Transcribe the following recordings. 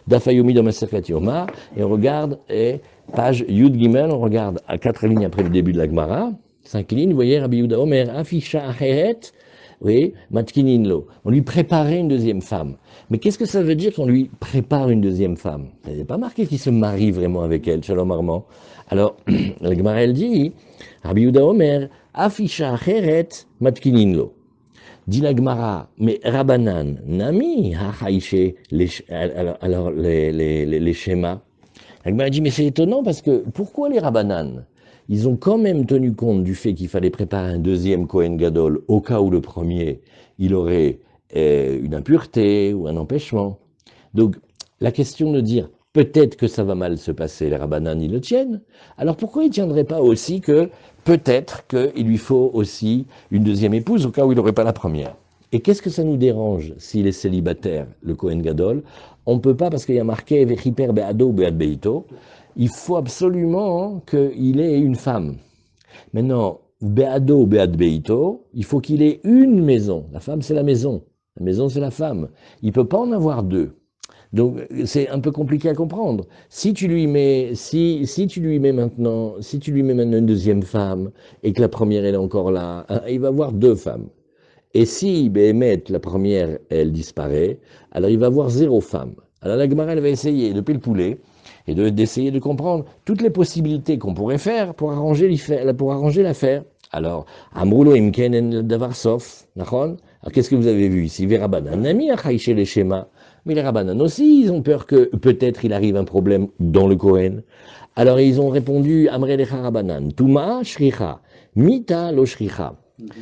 Dafayomi dans Masechet Yoma, et on regarde, page Yud Gimel, on regarde à 4 lignes après le début de la Gemara, 5 lignes, vous voyez, Rabbi Yehuda Omer, Afisha Aheret, oui, Matkinin Lo. On lui préparait une deuxième femme. Mais qu'est-ce que ça veut dire qu'on lui prépare une deuxième femme? Il n'est pas marqué qu'il se marie vraiment avec elle, Shalom Armand. Alors, la Gemara, elle dit, Rabbi Yehuda Omer, Afisha Aheret, Matkinin Lo. Dit la Gemara, mais Rabbanan, Nami, Hachaïché, alors les schémas. La Gemara dit, mais c'est étonnant parce que, pourquoi les Rabbanan? Ils ont quand même tenu compte du fait qu'il fallait préparer un deuxième Kohen Gadol au cas où le premier, il aurait une impureté ou un empêchement. Donc, la question de dire, peut-être que ça va mal se passer, les Rabbanan, ils le tiennent. Alors pourquoi ils ne tiendraient pas aussi que peut-être qu'il lui faut aussi une deuxième épouse au cas où il n'aurait pas la première? Et qu'est-ce que ça nous dérange s'il est célibataire, le Kohen Gadol? On ne peut pas, parce qu'il y a marqué « Vechiper be'ado be'ad beito », il faut absolument qu'il ait une femme. Maintenant, be'ado be'ad beito, il faut qu'il ait une maison. La femme, c'est la maison. La maison, c'est la femme. Il ne peut pas en avoir deux. Donc, c'est un peu compliqué à comprendre. Si tu lui mets maintenant une deuxième femme, et que la première, elle est encore là, il va avoir deux femmes. Et si, Béhémet, la première, elle disparaît, alors il va avoir 0 femme. Alors la Gemara, elle va essayer de poulet et d'essayer de comprendre toutes les possibilités qu'on pourrait faire pour arranger l'affaire. Alors, Amroulo imken davarsov, nachon. Alors qu'est-ce que vous avez vu ici? Les Rabbanan, Nami achaïché les schémas. Mais les Rabbanan aussi, ils ont peur que peut-être il arrive un problème dans le Kohen. Alors ils ont répondu, Amre lecha Rabbanan, Tuma shricha, mita lo shricha.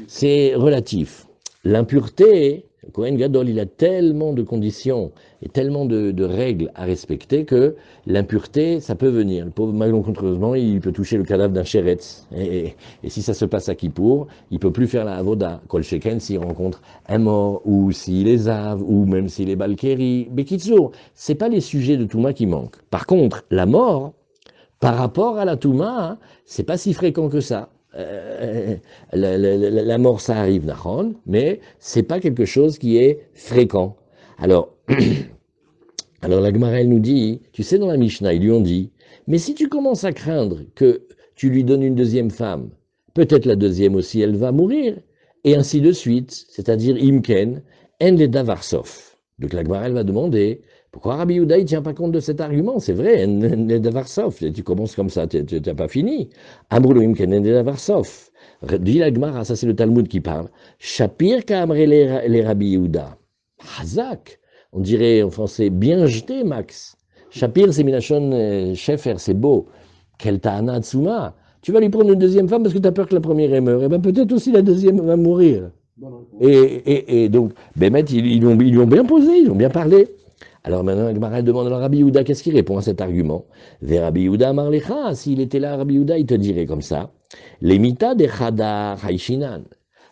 C'est relatif. L'impureté, le Kohen Gadol, il a tellement de conditions et tellement de règles à respecter que l'impureté, ça peut venir. Le pauvre malencontreusement, il peut toucher le cadavre d'un chéretz. Et si ça se passe à Kippour, il peut plus faire la avoda. Kol sheken, s'il rencontre un mort, ou s'il est zave, ou même s'il est balkéri. Bekitsour, c'est pas les sujets de Touma qui manquent. Par contre, la mort, par rapport à la Touma, c'est pas si fréquent que ça. La mort, ça arrive, Nahon, mais c'est pas quelque chose qui est fréquent. Alors, la Gemara, elle nous dit, tu sais, dans la Mishnah, ils lui ont dit, mais si tu commences à craindre que tu lui donnes une deuxième femme, peut-être la deuxième aussi, elle va mourir, et ainsi de suite, c'est-à-dire Imken, en le Davarsov. Donc la Gemara, elle va demander, pourquoi Rabbi Yehuda ne tient pas compte de cet argument? C'est vrai, en le Davarsov, tu commences comme ça, tu n'as pas fini. Amrulu Imken, en le Davarsov. Dit la Gemara, ça c'est le Talmud qui parle. Shapir ka amre les Rabbi Yehuda. Hazak. On dirait en français, bien jeté, Max. Shapir, c'est Minachon Shefer, c'est beau. Quel ta'ana tsuma. Tu vas lui prendre une deuxième femme parce que tu as peur que la première elle meure. Et bien peut-être aussi la deuxième va mourir. Et donc, Bémet, ils lui ont bien posé, ils ont bien parlé. Alors maintenant, le Gemara demande à Rabbi Yehuda, qu'est-ce qu'il répond à cet argument? Ve Rabbi Yehuda Marlecha, s'il était là, Rabbi Yehuda, il te dirait comme ça. Les mitas de Chada Haishinan.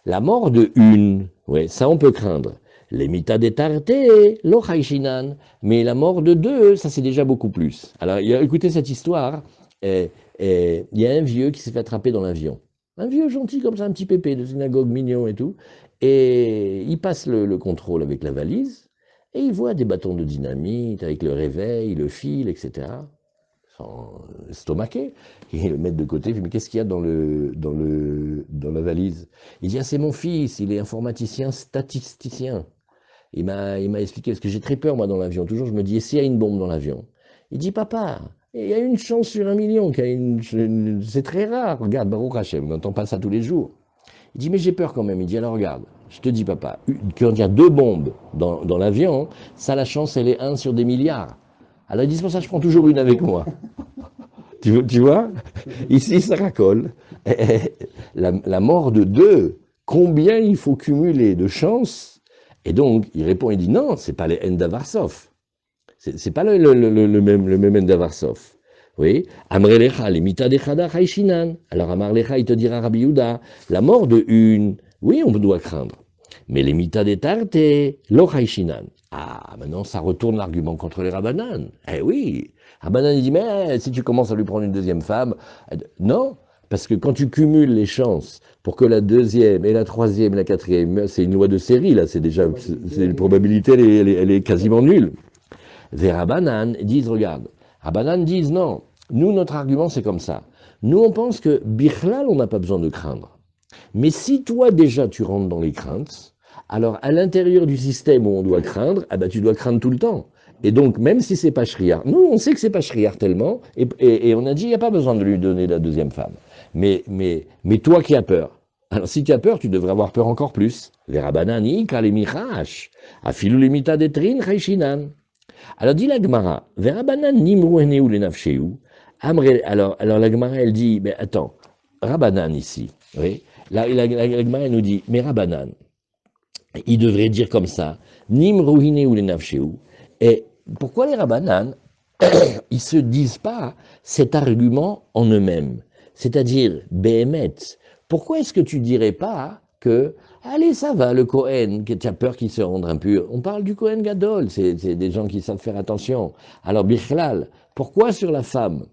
La mort de une, ouais, ça on peut craindre. Les mitas des tarté, lo Haishinan. Mais la mort de deux, ça c'est déjà beaucoup plus. Alors écoutez cette histoire. Il y a un vieux qui s'est fait attraper dans l'avion. Un vieux gentil comme ça, un petit pépé de synagogue mignon et tout. Et il passe le contrôle avec la valise. Et il voit des bâtons de dynamite avec le réveil, le fil, etc. Sans estomaqué. Et le met de côté, il dit, mais qu'est-ce qu'il y a dans la valise? Il dit, ah, c'est mon fils, il est informaticien, statisticien. Il m'a expliqué, parce que j'ai très peur, moi, dans l'avion. Toujours, je me dis, et s'il y a une bombe dans l'avion? Il dit, papa, il y a une chance sur 1 million, c'est très rare. Regarde, Baruch Hashem, on n'entend pas ça tous les jours. Il dit, mais j'ai peur quand même. Il dit, alors regarde, je te dis, papa, quand il y a 2 bombes dans l'avion, ça, la chance, elle est 1 sur des milliards. Alors il dit, c'est pour ça que je prends toujours une avec moi. Tu vois? Ici, ça racole. La mort de 2, combien il faut cumuler de chances? Et donc, il répond, il dit, non, c'est pas les N d'Avarsov. C'est pas le même N d'Avarsov. Oui, Amrelecha, les mita de Chada Haishinan. Alors Amarlecha, il te dira Rabbi Yehuda, la mort de une, oui, on doit craindre. Mais les mita de Tarte, lo Haishinan. Ah, maintenant ça retourne l'argument contre les Rabbanan. Eh oui, Rabbanan il dit, mais si tu commences à lui prendre une deuxième femme, non, parce que quand tu cumules les chances pour que la deuxième et la troisième et la quatrième, c'est une loi de série, là, c'est déjà, une probabilité, elle est quasiment nulle. Des Rabbanan disent, regarde, Rabbanan disent, non, nous, notre argument, c'est comme ça. Nous, on pense que, Bichlal, on n'a pas besoin de craindre. Mais si toi, déjà, tu rentres dans les craintes, alors à l'intérieur du système où on doit craindre, ah ben, tu dois craindre tout le temps. Et donc, même si c'est pas Shriar, nous, on sait que c'est pas Shriar tellement, et on a dit, il n'y a pas besoin de lui donner la deuxième femme. Mais toi qui as peur, alors si tu as peur, tu devrais avoir peur encore plus. Les Rabbanani, Kalemichash, Afilou limita detrin, Chaishinan. Alors dit la Gemara, Verabanan nimruhene ou lenafsheu. Alors la Gemara, elle dit, mais attends, Rabbanan ici, oui, la Gemara, elle nous dit, mais Rabbanan, il devrait dire comme ça, nimruhine ou lenafsheu. Et pourquoi les Rabbanan, ils se disent pas cet argument en eux-mêmes? C'est-à-dire, Behemet, pourquoi est-ce que tu dirais pas que, allez, ça va, le Kohen, que tu as peur qu'il se rende impur? On parle du Kohen Gadol, c'est des gens qui savent faire attention. Alors, Bichlal, pourquoi sur la femme?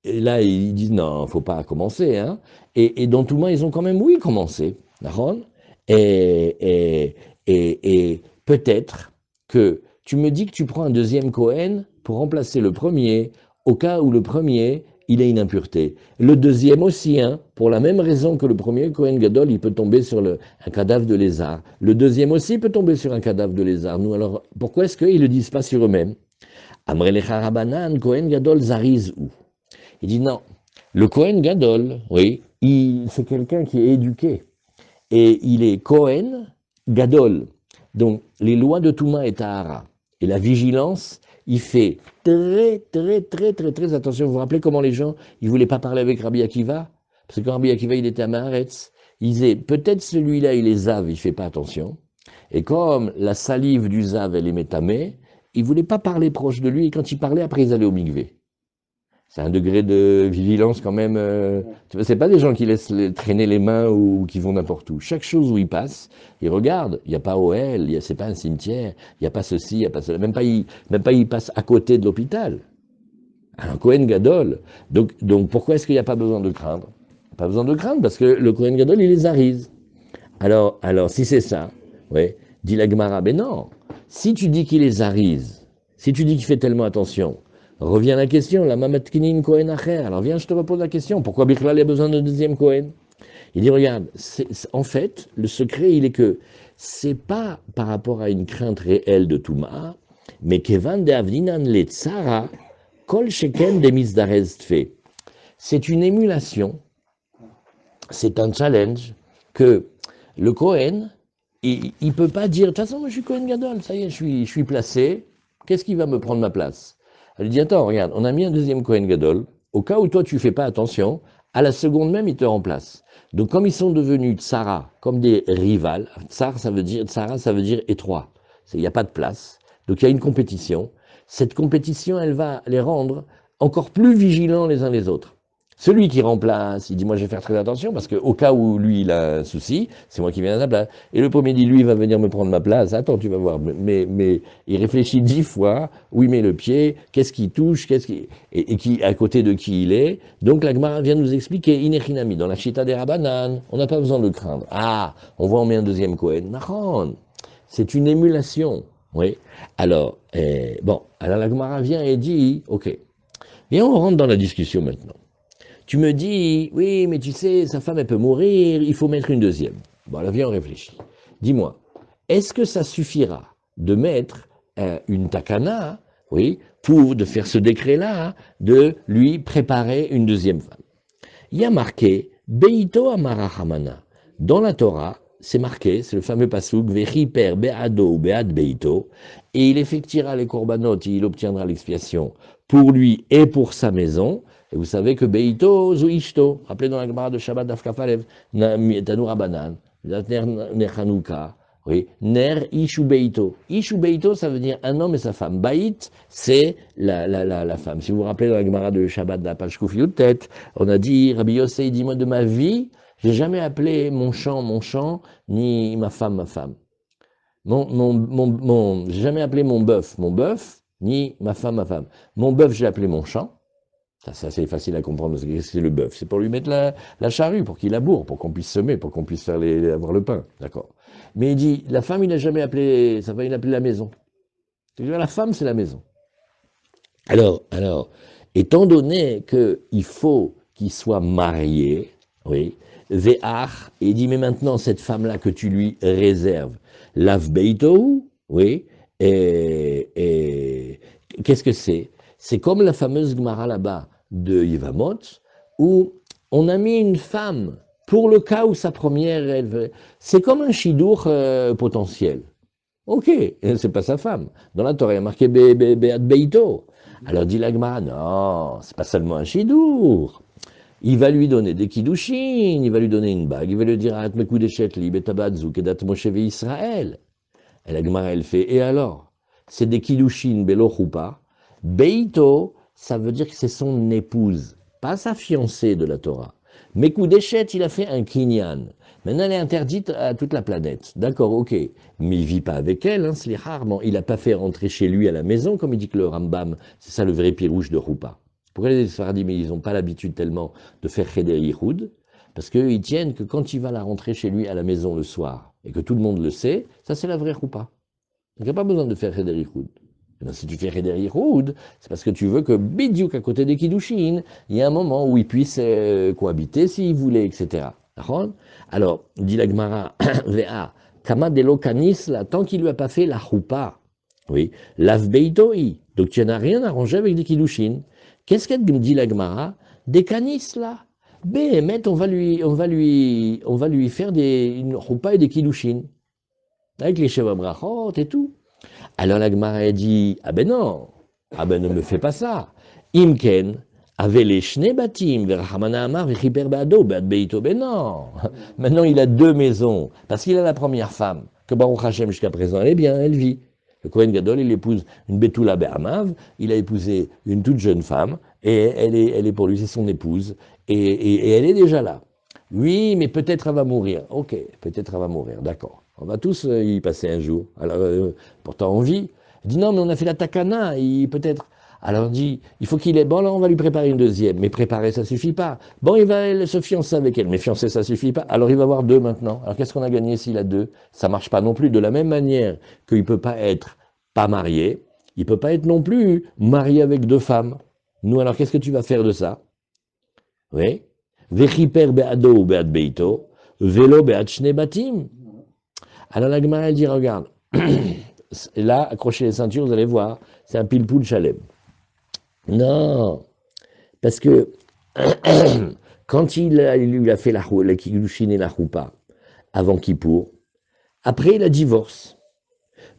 Et là, ils disent, non, faut pas commencer. Hein. Et dans tout le monde, ils ont quand même, oui, commencé. D'accord. Et, et, et peut-être que tu me dis que tu prends un deuxième Kohen pour remplacer le premier, au cas où le premier, il a une impureté. Le deuxième aussi, hein, pour la même raison que le premier, Kohen Gadol, il peut tomber sur un cadavre de lézard. Le deuxième aussi peut tomber sur un cadavre de lézard. Nous, alors, pourquoi est-ce qu'ils ne le disent pas sur eux-mêmes? Amrelecha Rabanan, Kohen Gadol, Zariz où? Il dit non. Le Kohen Gadol, oui, c'est quelqu'un qui est éduqué. Et il est Kohen Gadol. Donc, les lois de Touma et Tahara. Et la vigilance, il fait très attention. Vous vous rappelez comment les gens, ils ne voulaient pas parler avec Rabbi Akiva? Parce que quand Rabbi Akiva, il était à Maharetz, il disait, peut-être celui-là, il est zav, il ne fait pas attention. Et comme la salive du zav, elle est métamée, il ne voulait pas parler proche de lui. Et quand il parlait, après, ils allaient au mikvé. C'est un degré de vigilance quand même. Tu vois, c'est pas des gens qui laissent traîner les mains ou qui vont n'importe où. Chaque chose où ils passent, ils regardent. Il n'y a pas OL, c'est pas un cimetière. Il n'y a pas ceci, il n'y a pas cela. Même pas ils passent à côté de l'hôpital. Un Kohen Gadol. Donc pourquoi est-ce qu'il n'y a pas besoin de craindre? Pas besoin de craindre parce que le Kohen Gadol, il les arise. Alors si c'est ça, ouais, dit la Gemara, ben non. Si tu dis qu'il les arise, si tu dis qu'il fait tellement attention, revient la question, la Mamatkinin Kohen Acher. Alors viens, je te repose la question. Pourquoi Bichlal a besoin d'un deuxième Kohen? Il dit, regarde, en fait, le secret, il est que c'est pas par rapport à une crainte réelle de Touma, mais Kevan de Avdinan le Tzara, Kol Sheken de Mizdarez Tfe. C'est une émulation, c'est un challenge que le Kohen, il ne peut pas dire, de toute façon, moi je suis Kohen Gadol, ça y est, je suis placé, qu'est-ce qui va me prendre ma place? Elle dit, attends, regarde, on a mis un deuxième Kohen Gadol, au cas où toi tu fais pas attention, à la seconde même, il te remplace. Donc comme ils sont devenus tsara, comme des rivales, tsara ça veut dire étroit, il n'y a pas de place, donc il y a une compétition. Cette compétition, elle va les rendre encore plus vigilants les uns les autres. Celui qui remplace, il dit, moi je vais faire très attention, parce qu'au cas où lui il a un souci, c'est moi qui viens à sa place. Et le premier dit, lui il va venir me prendre ma place, attends, tu vas voir. Mais il réfléchit 10 fois, où il met le pied, qu'est-ce qu'il touche, et qui, à côté de qui il est. Donc la Gemara vient nous expliquer, Inechinami, dans la Chita des Rabbanan, on n'a pas besoin de craindre. Ah, on voit on met un deuxième Kohen. Nahon, c'est une émulation. Oui. Alors, alors la Gemara vient et dit, ok. Et on rentre dans la discussion maintenant. Tu me dis, oui, mais tu sais, sa femme, elle peut mourir, il faut mettre une deuxième. Bon, alors viens, on réfléchit. Dis-moi, est-ce que ça suffira de mettre une takana, oui, de faire ce décret-là, de lui préparer une deuxième femme? Il y a marqué, Beito Amarahamana. Dans la Torah, c'est marqué, c'est le fameux pasouk, Vechiper Beado ou Bead Beito, et il effectuera les korbanot, il obtiendra l'expiation pour lui et pour sa maison. Et vous savez que Beito zu Ishto, rappelez dans la Gemara de Shabbat d'Afkafalev, Tanu Rabanan, Ner Chanouka, oui, Ner Ishu Beito. Ishu Beito, ça veut dire un homme et sa femme. Baït, c'est la femme. Si vous vous rappelez dans la Gemara de Shabbat d'Apach tête, on a dit, Rabbi Yossei, dis-moi de ma vie, j'ai jamais appelé mon champ, ni ma femme, ma femme. J'ai jamais appelé mon bœuf, ni ma femme, ma femme. Mon bœuf, j'ai appelé mon champ. Ça c'est facile à comprendre, parce que c'est le bœuf. C'est pour lui mettre la charrue, pour qu'il laboure, pour qu'on puisse semer, pour qu'on puisse faire avoir le pain. D'accord. Mais il dit, la femme, il n'a jamais appelé, ça va, il a appelé la maison. C'est-à-dire, la femme, c'est la maison. Alors, étant donné qu'il faut qu'il soit marié, oui, Ve'ach, et il dit, mais maintenant, cette femme-là que tu lui réserves, Lav Beito, oui, et qu'est-ce que c'est? C'est comme la fameuse Gemara là-bas de Yevamot, où on a mis une femme pour le cas où sa première, c'est comme un chidour potentiel. Ok, c'est pas sa femme. Dans la Torah, il y a marqué Beat Beito. Alors dit la Gemara, non, c'est pas seulement un chidour. Il va lui donner des kiddushin, il va lui donner une bague, il va lui dire Atmekou deshetli, betabadzu, kedat Moshe Israël. Et la Gemara, elle fait, et alors? C'est des kiddushin belo chupa. Beito, ça veut dire que c'est son épouse, pas sa fiancée de la Torah. Mais Koudeshet, il a fait un kinyan. Maintenant, elle est interdite à toute la planète. D'accord, ok. Mais il vit pas avec elle, hein, c'est rarement. Il n'a pas fait rentrer chez lui à la maison, comme il dit que le Rambam, c'est ça le vrai pirouche de Roupa. Pourquoi les Sfaradim, mais ils n'ont pas l'habitude tellement de faire Cheder Yichud? Parce qu'ils tiennent que quand il va la rentrer chez lui à la maison le soir, et que tout le monde le sait, ça c'est la vraie Roupa. Donc il n'y a pas besoin de faire Cheder Yichud. Si tu fais Cheder Yichud, c'est parce que tu veux que Bidiouk, à côté des Kiddushin, il y a un moment où ils puissent cohabiter s'ils voulaient, etc. Alors, dit la Gemara, Vea, Kama de Lokanis, là, tant qu'il ne lui a pas fait la Roupa, oui, Lavbeitoi, donc tu n'as rien arrangé avec des Kiddushin. Qu'est-ce qu'elle dit la Gemara? Des canis là. Béhémet, on va lui faire une roupa et des kiddushin. Avec les Sheva Brachot et tout. Alors la Gemara a dit, ah ben non, ah ben ne me fais pas ça. Imken, avait les Shne Batim, Verhamana Amar, Vechiper Beado, Beat Beito, ben non. Maintenant il a deux maisons, parce qu'il a la première femme, que Baruch Hashem jusqu'à présent, elle est bien, elle vit. Le Kohen Gadol, il épouse une Betula Be'amav, il a épousé une toute jeune femme, et elle est pour lui, c'est son épouse, et elle est déjà là. Oui, mais peut-être elle va mourir. Ok, peut-être elle va mourir, d'accord. On va tous y passer un jour. Alors, pourtant on vit. Il dit non, mais on a fait la takana, peut-être. Alors on dit, il faut qu'il ait. Bon, là, on va lui préparer une deuxième. Mais préparer, ça suffit pas. Bon, il va se fiancer avec elle. Mais fiancer, ça suffit pas. Alors il va avoir deux maintenant. Alors qu'est-ce qu'on a gagné s'il a deux? Ça marche pas non plus. De la même manière qu'il peut pas être pas marié, il peut pas être non plus marié avec deux femmes. Nous, alors qu'est-ce que tu vas faire de ça? Oui. Vechiper be'ado ou be'ad beito, velo be'ad shne batim. Alors la Gemara, elle dit, regarde, et là, accrochez les ceintures, vous allez voir, c'est un pile-poule chalem. Non, parce que quand il lui a fait la kiddushin et la choupa, avant Kippour, après il a divorce.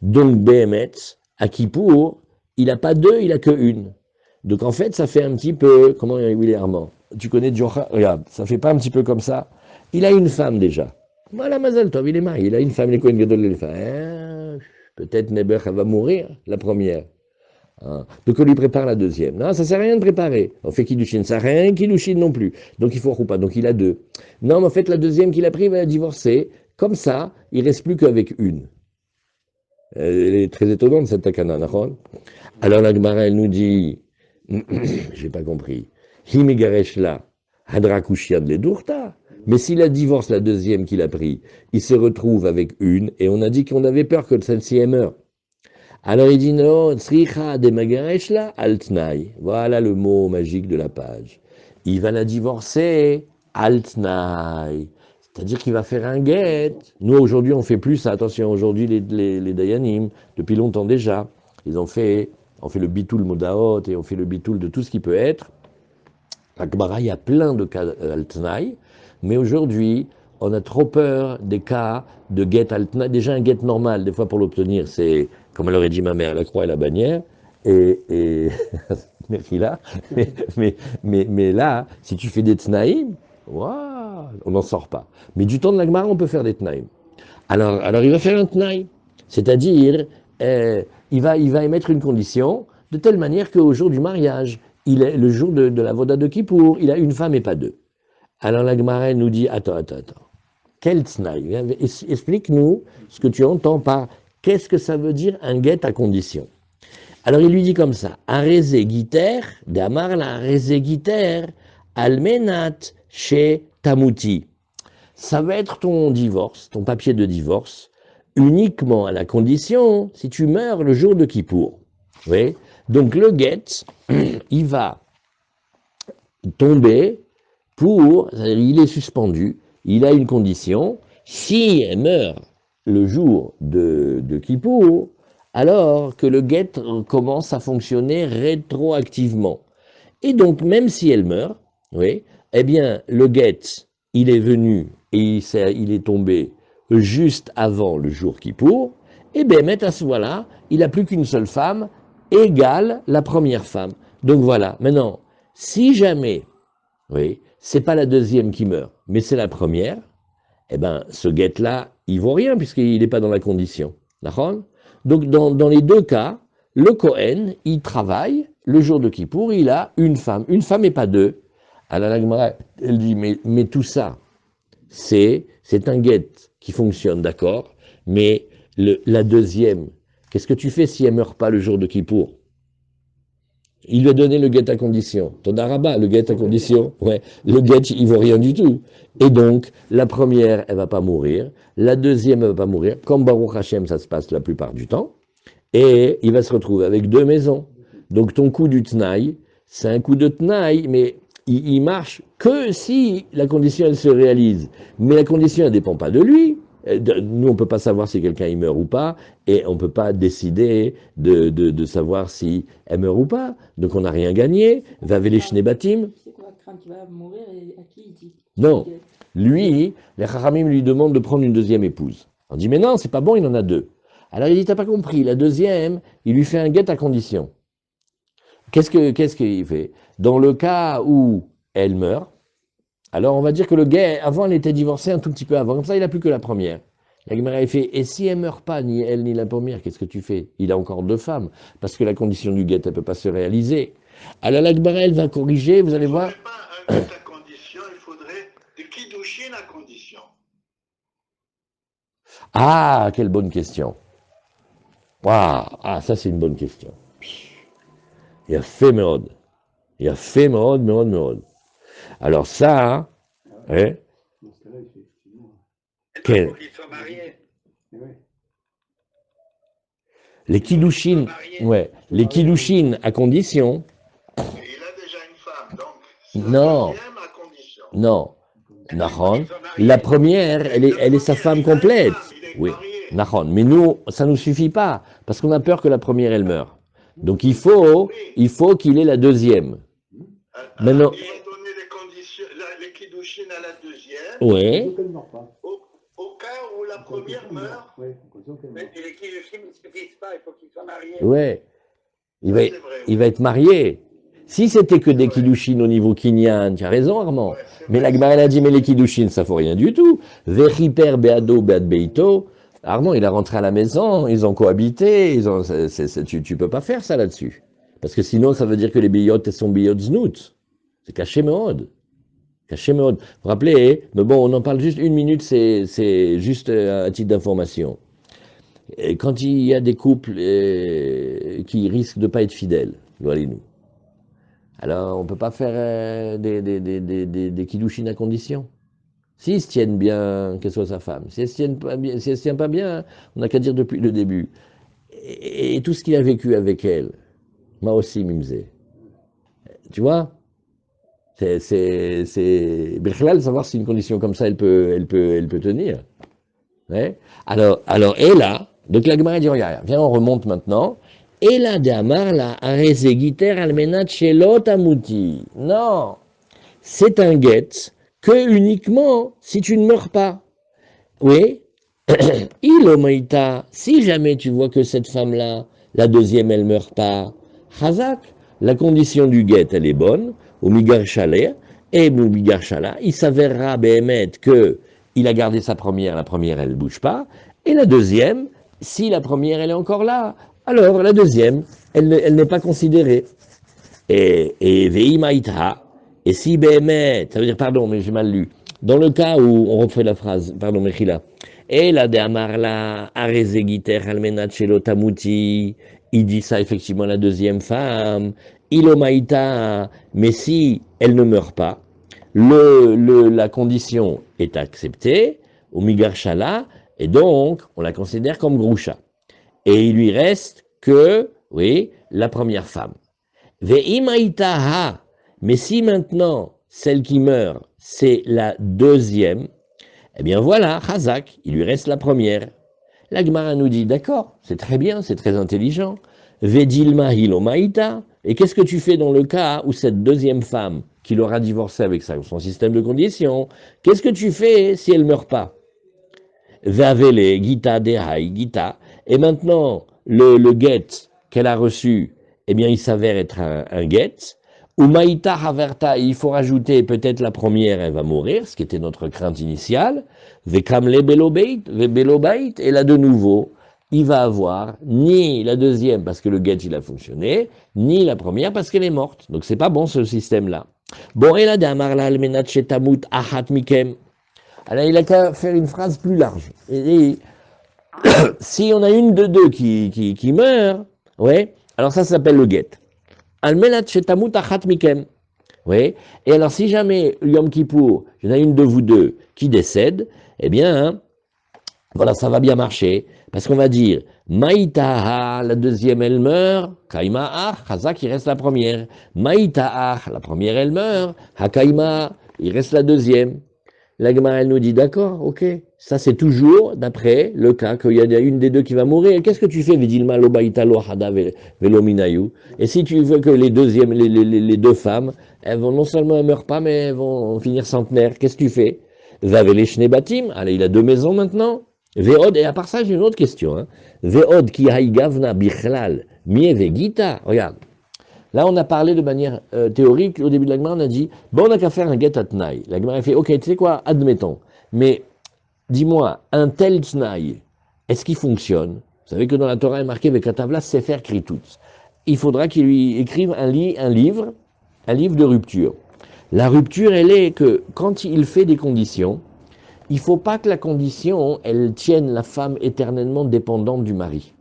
Donc Béhémet, à Kippour, il n'a pas deux, il n'a que une. Donc en fait, ça fait un petit peu, comment il est Armand? Tu connais Djocha? Regarde, ça fait pas un petit peu comme ça. Il a une femme déjà. Voilà, Mazal Tov, il est marié, il a une femme, les Kohen Gadol, les femmes. Peut-être Neber, elle va mourir, la première. Hein. Donc on lui prépare la deuxième. Non, ça ne sert à rien de préparer. On fait Kiddushin, ça ne sert à rien Kiddushin non plus. Donc il faut pas. Donc il a deux. Non, mais en fait, la deuxième qu'il a pris, il va divorcer. Comme ça, il ne reste plus qu'avec une. Elle est très étonnante, cette takana, d'accord? Alors la Gemara, elle nous dit, j'ai pas compris. Himigaresh la, hadrakushiad le durta. Mais s'il a divorce la deuxième qu'il a pris, il se retrouve avec une, et on a dit qu'on avait peur que celle-ci meure. Alors il dit non, tsricha de magareshla altnai. Voilà le mot magique de la page. Il va la divorcer altnai. C'est-à-dire qu'il va faire un guet. Nous aujourd'hui on fait plus ça. Attention, aujourd'hui les dayanim, depuis longtemps déjà, on fait le bitoul modaot et on fait le bitoul de tout ce qui peut être. À Gemara, il y a plein de cas altnai, mais aujourd'hui, on a trop peur des cas de guet altnai. Déjà, un guet normal, des fois pour l'obtenir, c'est, comme elle aurait dit ma mère, la croix et la bannière, et merci là. Mais là, si tu fais des tnaïm, waouh, on n'en sort pas. Mais du temps de la Gemara, on peut faire des tnaïm. Alors il va faire un tnaïm, c'est-à-dire, il va émettre une condition de telle manière qu'au jour du mariage, il est le jour de la Voda de Kippour, il a une femme et pas deux. Alors la Gemara nous dit, attends. Quel tnaï? Explique-nous ce que tu entends par qu'est-ce que ça veut dire un guet à condition. Alors il lui dit comme ça, areze giter, damar la areze giter, almenat chez tamuti. Ça va être ton divorce, ton papier de divorce, uniquement à la condition si tu meurs le jour de Kippour. Oui. Donc le get, il va tomber c'est-à-dire il est suspendu, il a une condition, si elle meurt le jour de Kippour, alors que le get commence à fonctionner rétroactivement. Et donc, même si elle meurt, oui, eh bien, le get, il est venu et il est tombé juste avant le jour Kippour, et bien, à ce moment-là, il n'a plus qu'une seule femme, égale la première femme. Donc voilà, maintenant, si jamais, oui, c'est pas la deuxième qui meurt, mais c'est la première, eh bien, ce guet-là, il vaut rien puisqu'il n'est pas dans la condition. D'accord? Donc, dans les deux cas, le Kohen, il travaille, le jour de Kippour, il a une femme et pas deux. Alors la Gemara, elle dit, mais tout ça, c'est un guet qui fonctionne, d'accord, mais la deuxième, qu'est-ce que tu fais si elle ne meurt pas le jour de Kippour? Il lui a donné le guet à condition. Ton arabat, le guet à condition, ouais, le guet, il vaut rien du tout. Et donc, la première, elle va pas mourir. La deuxième, elle va pas mourir. Comme Baruch Hashem, ça se passe la plupart du temps. Et il va se retrouver avec deux maisons. Donc, ton coup du tnaï, c'est un coup de tnaï, mais il marche que si la condition, elle se réalise. Mais la condition, elle dépend pas de lui. Nous, on ne peut pas savoir si quelqu'un il meurt ou pas, et on ne peut pas décider de savoir si elle meurt ou pas. Donc on n'a rien gagné. Va les shnebatim. C'est quoi, crainte qu'il va mourir et à qui il dit? Non. Lui, les Chachamim lui demandent de prendre une deuxième épouse. On dit, mais non, c'est pas bon, il en a deux. Alors il dit, t'as pas compris, la deuxième, il lui fait un guet à condition. Qu'est-ce qu'il fait? Dans le cas où elle meurt, alors on va dire que le gars, avant elle était divorcée un tout petit peu avant, comme ça il n'a plus que la première. La Gemara fait, et si elle meurt pas, ni elle ni la première, qu'est-ce que tu fais? Il a encore deux femmes, parce que la condition du guet, elle ne peut pas se réaliser. Alors la Gemara, elle va corriger, vous allez voir. Il ne faudrait pas un guet à condition, il faudrait du kiddushin à condition. Ah, quelle bonne question. Waouh, ah, ça c'est une bonne question. Il a fait Mérod. Il a fait Mérod. Alors ça, hein, Il faut qu'il soit marié. les kiddushin, ouais, les kiddushin à condition. Et il a déjà une femme, donc c'est la Non, deuxième à condition. non, Nahon, la première, elle est sa femme complète. Oui, Nahon, mais nous, ça nous suffit pas, parce qu'on a peur que la première, elle meure. Donc il faut qu'il ait la deuxième. Maintenant, il va donner les conditions, les kiddushin à la deuxième. oui. Au cas où la première meurt. Mais les kiddushin ne suffisent pas, il faut qu'il soit marié. Ouais, C'est vrai. il va être marié. Si c'était que des kiddushin au niveau kinyan, tu as raison Armand. Ouais, Mais la Gemara elle a dit, mais les kiddushin, ça vaut rien du tout. Vechiper beado bead beito. Armand, il est rentré à la maison, ils ont cohabité, tu peux pas faire ça là-dessus. Parce que sinon, ça veut dire que les billotes, elles sont billotes znout. C'est caché méode. Caché méode. Vous vous rappelez, mais bon, on en parle juste une minute, c'est juste à titre d'information. Et quand il y a des couples qui risquent de ne pas être fidèles, nous. Alors, on ne peut pas faire des kiddushin à condition. S'ils se tiennent bien, qu'elle soit sa femme. Si elle ne se tient pas bien, on n'a qu'à dire depuis le début. Et tout ce qu'il a vécu avec elle, moi aussi, Mimzé. Tu vois? C'est Birklal, savoir si une condition comme ça, elle peut tenir. Ouais. Alors, et là, donc la Gemara dit, regarde, viens, on remonte maintenant. Et là, de Amar, la Arezegiter almenat shelot amuti. Non, c'est un guet que uniquement si tu ne meurs pas. Oui. Il omaïta, si jamais tu vois que cette femme-là, la deuxième, elle meurt pas, Hazak, la condition du guet, elle est bonne, au migar chalet, et au migar chala, il s'avérera béhémet que il a gardé sa première, la première, elle ne bouge pas, et la deuxième, si la première, elle est encore là, alors la deuxième, elle n'est pas considérée. Et veimaïta, et si béhémet, ça veut dire, pardon, mais j'ai mal lu, dans le cas où, on refait la phrase, pardon, Mechila, et la de Amarla, Arezegiter almenat shelotamuti, il dit ça effectivement la deuxième femme, Ilomaïta, mais si elle ne meurt pas, la condition est acceptée, au Migarshala, et donc on la considère comme Groucha. Et il lui reste que oui, la première femme. Ve'imaïtaha, mais si maintenant, celle qui meurt, c'est la deuxième, eh bien voilà, Chazak, il lui reste la première. La Gemara nous dit, d'accord, c'est très bien, c'est très intelligent. Vedilma hilomaïta, et qu'est-ce que tu fais dans le cas où cette deuxième femme, qui l'aura divorcé avec son système de conditions, qu'est-ce que tu fais si elle ne meurt pas? Vavele, Gita, Dehai, Gita, et maintenant, le get qu'elle a reçu, eh bien, il s'avère être un get. Ou Maïta Haverta, il faut rajouter peut-être la première, elle va mourir, ce qui était notre crainte initiale. Vekamle Belobait, et là de nouveau, il va avoir ni la deuxième parce que le get il a fonctionné, ni la première parce qu'elle est morte. Donc c'est pas bon ce système-là. Bon, et là, d'Amarla Almenat Shetamut Ahat Mikem. Alors il a qu'à faire une phrase plus large. Et si on a une de deux qui meurt, ouais, alors ça s'appelle le get. Almenat Shetamut Ahat Mikem. Oui. Et alors, si jamais Yom Kippour, il y en a une de vous deux qui décède, eh bien, hein, voilà, ça va bien marcher. Parce qu'on va dire, Maïtaha, la deuxième, elle meurt. Kaima, Chazak, il reste la première. Maïtaha, la première, elle meurt. Hakaima, il reste la deuxième. La Gemara, elle nous dit, d'accord, ok. Ça, c'est toujours d'après le cas qu'il y a une des deux qui va mourir. Qu'est-ce que tu fais, Vidilma, Lobaïta, Lohada, Velominayu? Et si tu veux que les deux femmes, elles vont non seulement elles meurent pas, mais elles vont finir centenaires, qu'est-ce que tu fais? Vavele Shnebatim, allez, il a deux maisons maintenant. Veod, et à part ça, j'ai une autre question. Hein. Veod ki haïgavna bichlal, mieve gita. Regarde. Là, on a parlé de manière théorique. Au début de la Gemara, on a dit, bon, on n'a qu'à faire un get at tnaï. La Gemara a fait, ok, tu sais quoi, admettons. Mais dis-moi, un tel tnaï, est-ce qu'il fonctionne? Vous savez que dans la Torah est marqué avec Katavla Sefer Kritut. Il faudra qu'il lui écrive un livre de rupture. La rupture, elle est que quand il fait des conditions, il ne faut pas que la condition, elle tienne la femme éternellement dépendante du mari.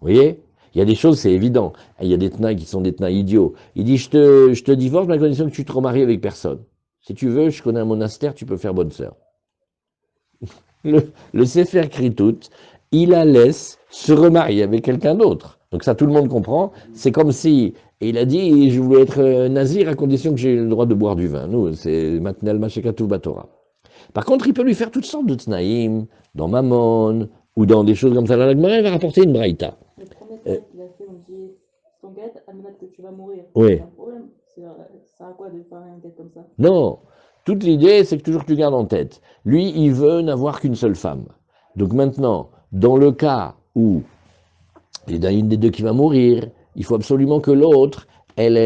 Vous voyez? Il y a des choses, c'est évident. Il y a des tenailles qui sont des tenailles idiots. Il dit, je te divorce, mais à condition que tu te remaries avec personne. Si tu veux, je connais un monastère, tu peux faire bonne sœur. Le Sefer Kritut, il la laisse se remarier avec quelqu'un d'autre. Donc ça, tout le monde comprend. C'est comme si, et il a dit, je voulais être nazir à condition que j'ai le droit de boire du vin. Nous, c'est Matnel Mashekatu Batora. Par contre, il peut lui faire toutes sortes de tnaïm, dans Mammon, ou dans des choses comme ça. La Gemara va rapporter une braïta. Le premier tnaï qu'il a fait, on dit, ton gars, admet que tu vas mourir. Oui. C'est un problème. Ça a quoi de faire un tête comme ça? Non. Toute l'idée, c'est que toujours tu gardes en tête. Lui, il veut n'avoir qu'une seule femme. Donc maintenant, dans le cas où il y en a une des deux qui va mourir, il faut absolument que l'autre, elle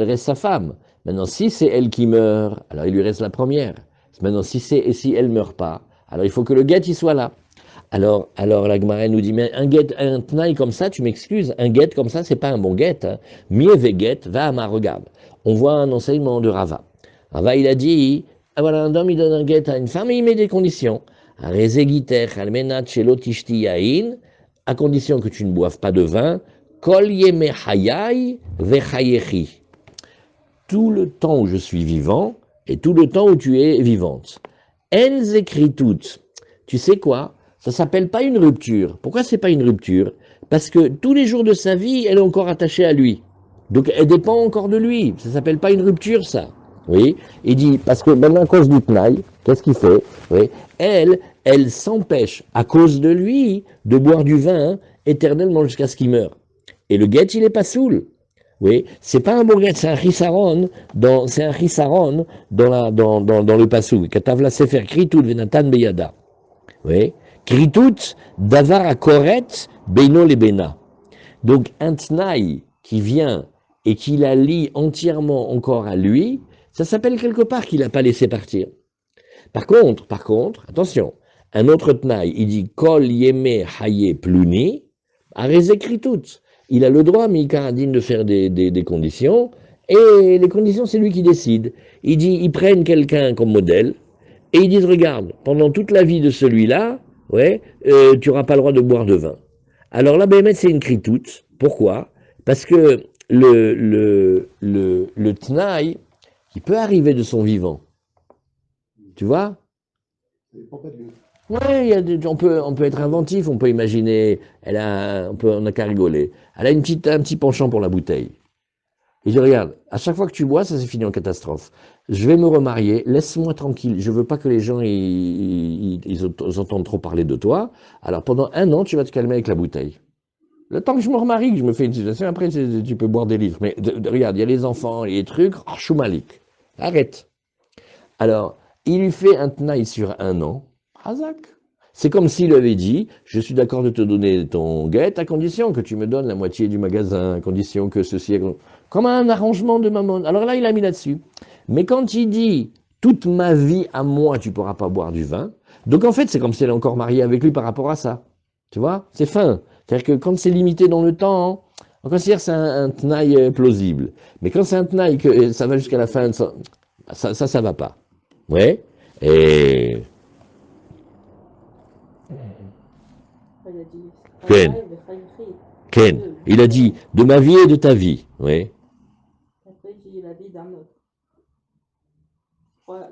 reste sa femme. Maintenant, si c'est elle qui meurt, alors il lui reste la première. Maintenant, si elle meurt pas, alors il faut que le guet il soit là. Alors la Gemara nous dit, mais un tnaï comme ça, tu m'excuses, un guet comme ça, c'est pas un bon guet. Hein. Mieux guet, va à ma regarde. On voit un enseignement de Rava. Rava, il a dit, ah, voilà, un homme, il donne un guet à une femme et il met des conditions. À condition que tu ne boives pas de vin, kol yeme hayai vechayechi. Tout le temps où je suis vivant et tout le temps où tu es vivante. En zekritut. Tu sais quoi? Ça s'appelle pas une rupture. Pourquoi c'est pas une rupture? Parce que tous les jours de sa vie, elle est encore attachée à lui. Donc elle dépend encore de lui. Ça s'appelle pas une rupture, ça. Oui. Il dit, parce que maintenant, à cause du tnaï, qu'est-ce qu'il fait? Oui. Elle s'empêche, à cause de lui, de boire du vin éternellement jusqu'à ce qu'il meure. Et le guet, il est pas saoul. Oui, c'est pas un bon guet, c'est un chisaron dans le passou. Katavla sefer kritut venatan beyada. Oui, kritut davar akoret beino lebena. Donc un tnaï qui vient et qui la lie entièrement encore à lui, ça s'appelle quelque part qu'il n'a pas laissé partir. Par contre, attention, un autre tnaï, il dit kol yeme haye pluni, arez kritut. Il a le droit, Mikaradine, de faire des conditions, et les conditions, c'est lui qui décide. Il dit, ils prennent quelqu'un comme modèle, et ils disent, regarde, pendant toute la vie de celui-là, ouais, tu n'auras pas le droit de boire de vin. Alors là, Bémet, c'est une critoute. Pourquoi? Parce que le tnaï, il peut arriver de son vivant. Tu vois? Ouais, on peut être inventif, on peut imaginer, on n'a qu'à rigoler. Elle a un petit penchant pour la bouteille. Il dit, regarde, à chaque fois que tu bois, ça s'est fini en catastrophe. Je vais me remarier, laisse-moi tranquille. Je veux pas que les gens ils entendent trop parler de toi. Alors pendant 1 an, tu vas te calmer avec la bouteille. Le temps que je me remarie, que je me fais une situation, après tu peux boire des livres. Mais regarde, il y a les enfants, les trucs, oh, choumalik. Arrête. Alors, il lui fait un tnaï sur 1 an. Hazak. C'est comme s'il avait dit, je suis d'accord de te donner ton guet à condition que tu me donnes la moitié du magasin, à condition que ceci... Comme un arrangement de mammon. Alors là, il a mis là-dessus. Mais quand il dit, toute ma vie à moi, tu ne pourras pas boire du vin, donc en fait, c'est comme si elle est encore mariée avec lui par rapport à ça. Tu vois? C'est fin. C'est-à-dire que quand c'est limité dans le temps, on considère que c'est un tnaï plausible. Mais quand c'est un tnaï que ça va jusqu'à la fin, ça va pas. Ouais. Et... Il a dit Ken. Ken. Il a dit de ma vie et de ta vie. Oui. Après, il dit la vie d'un autre.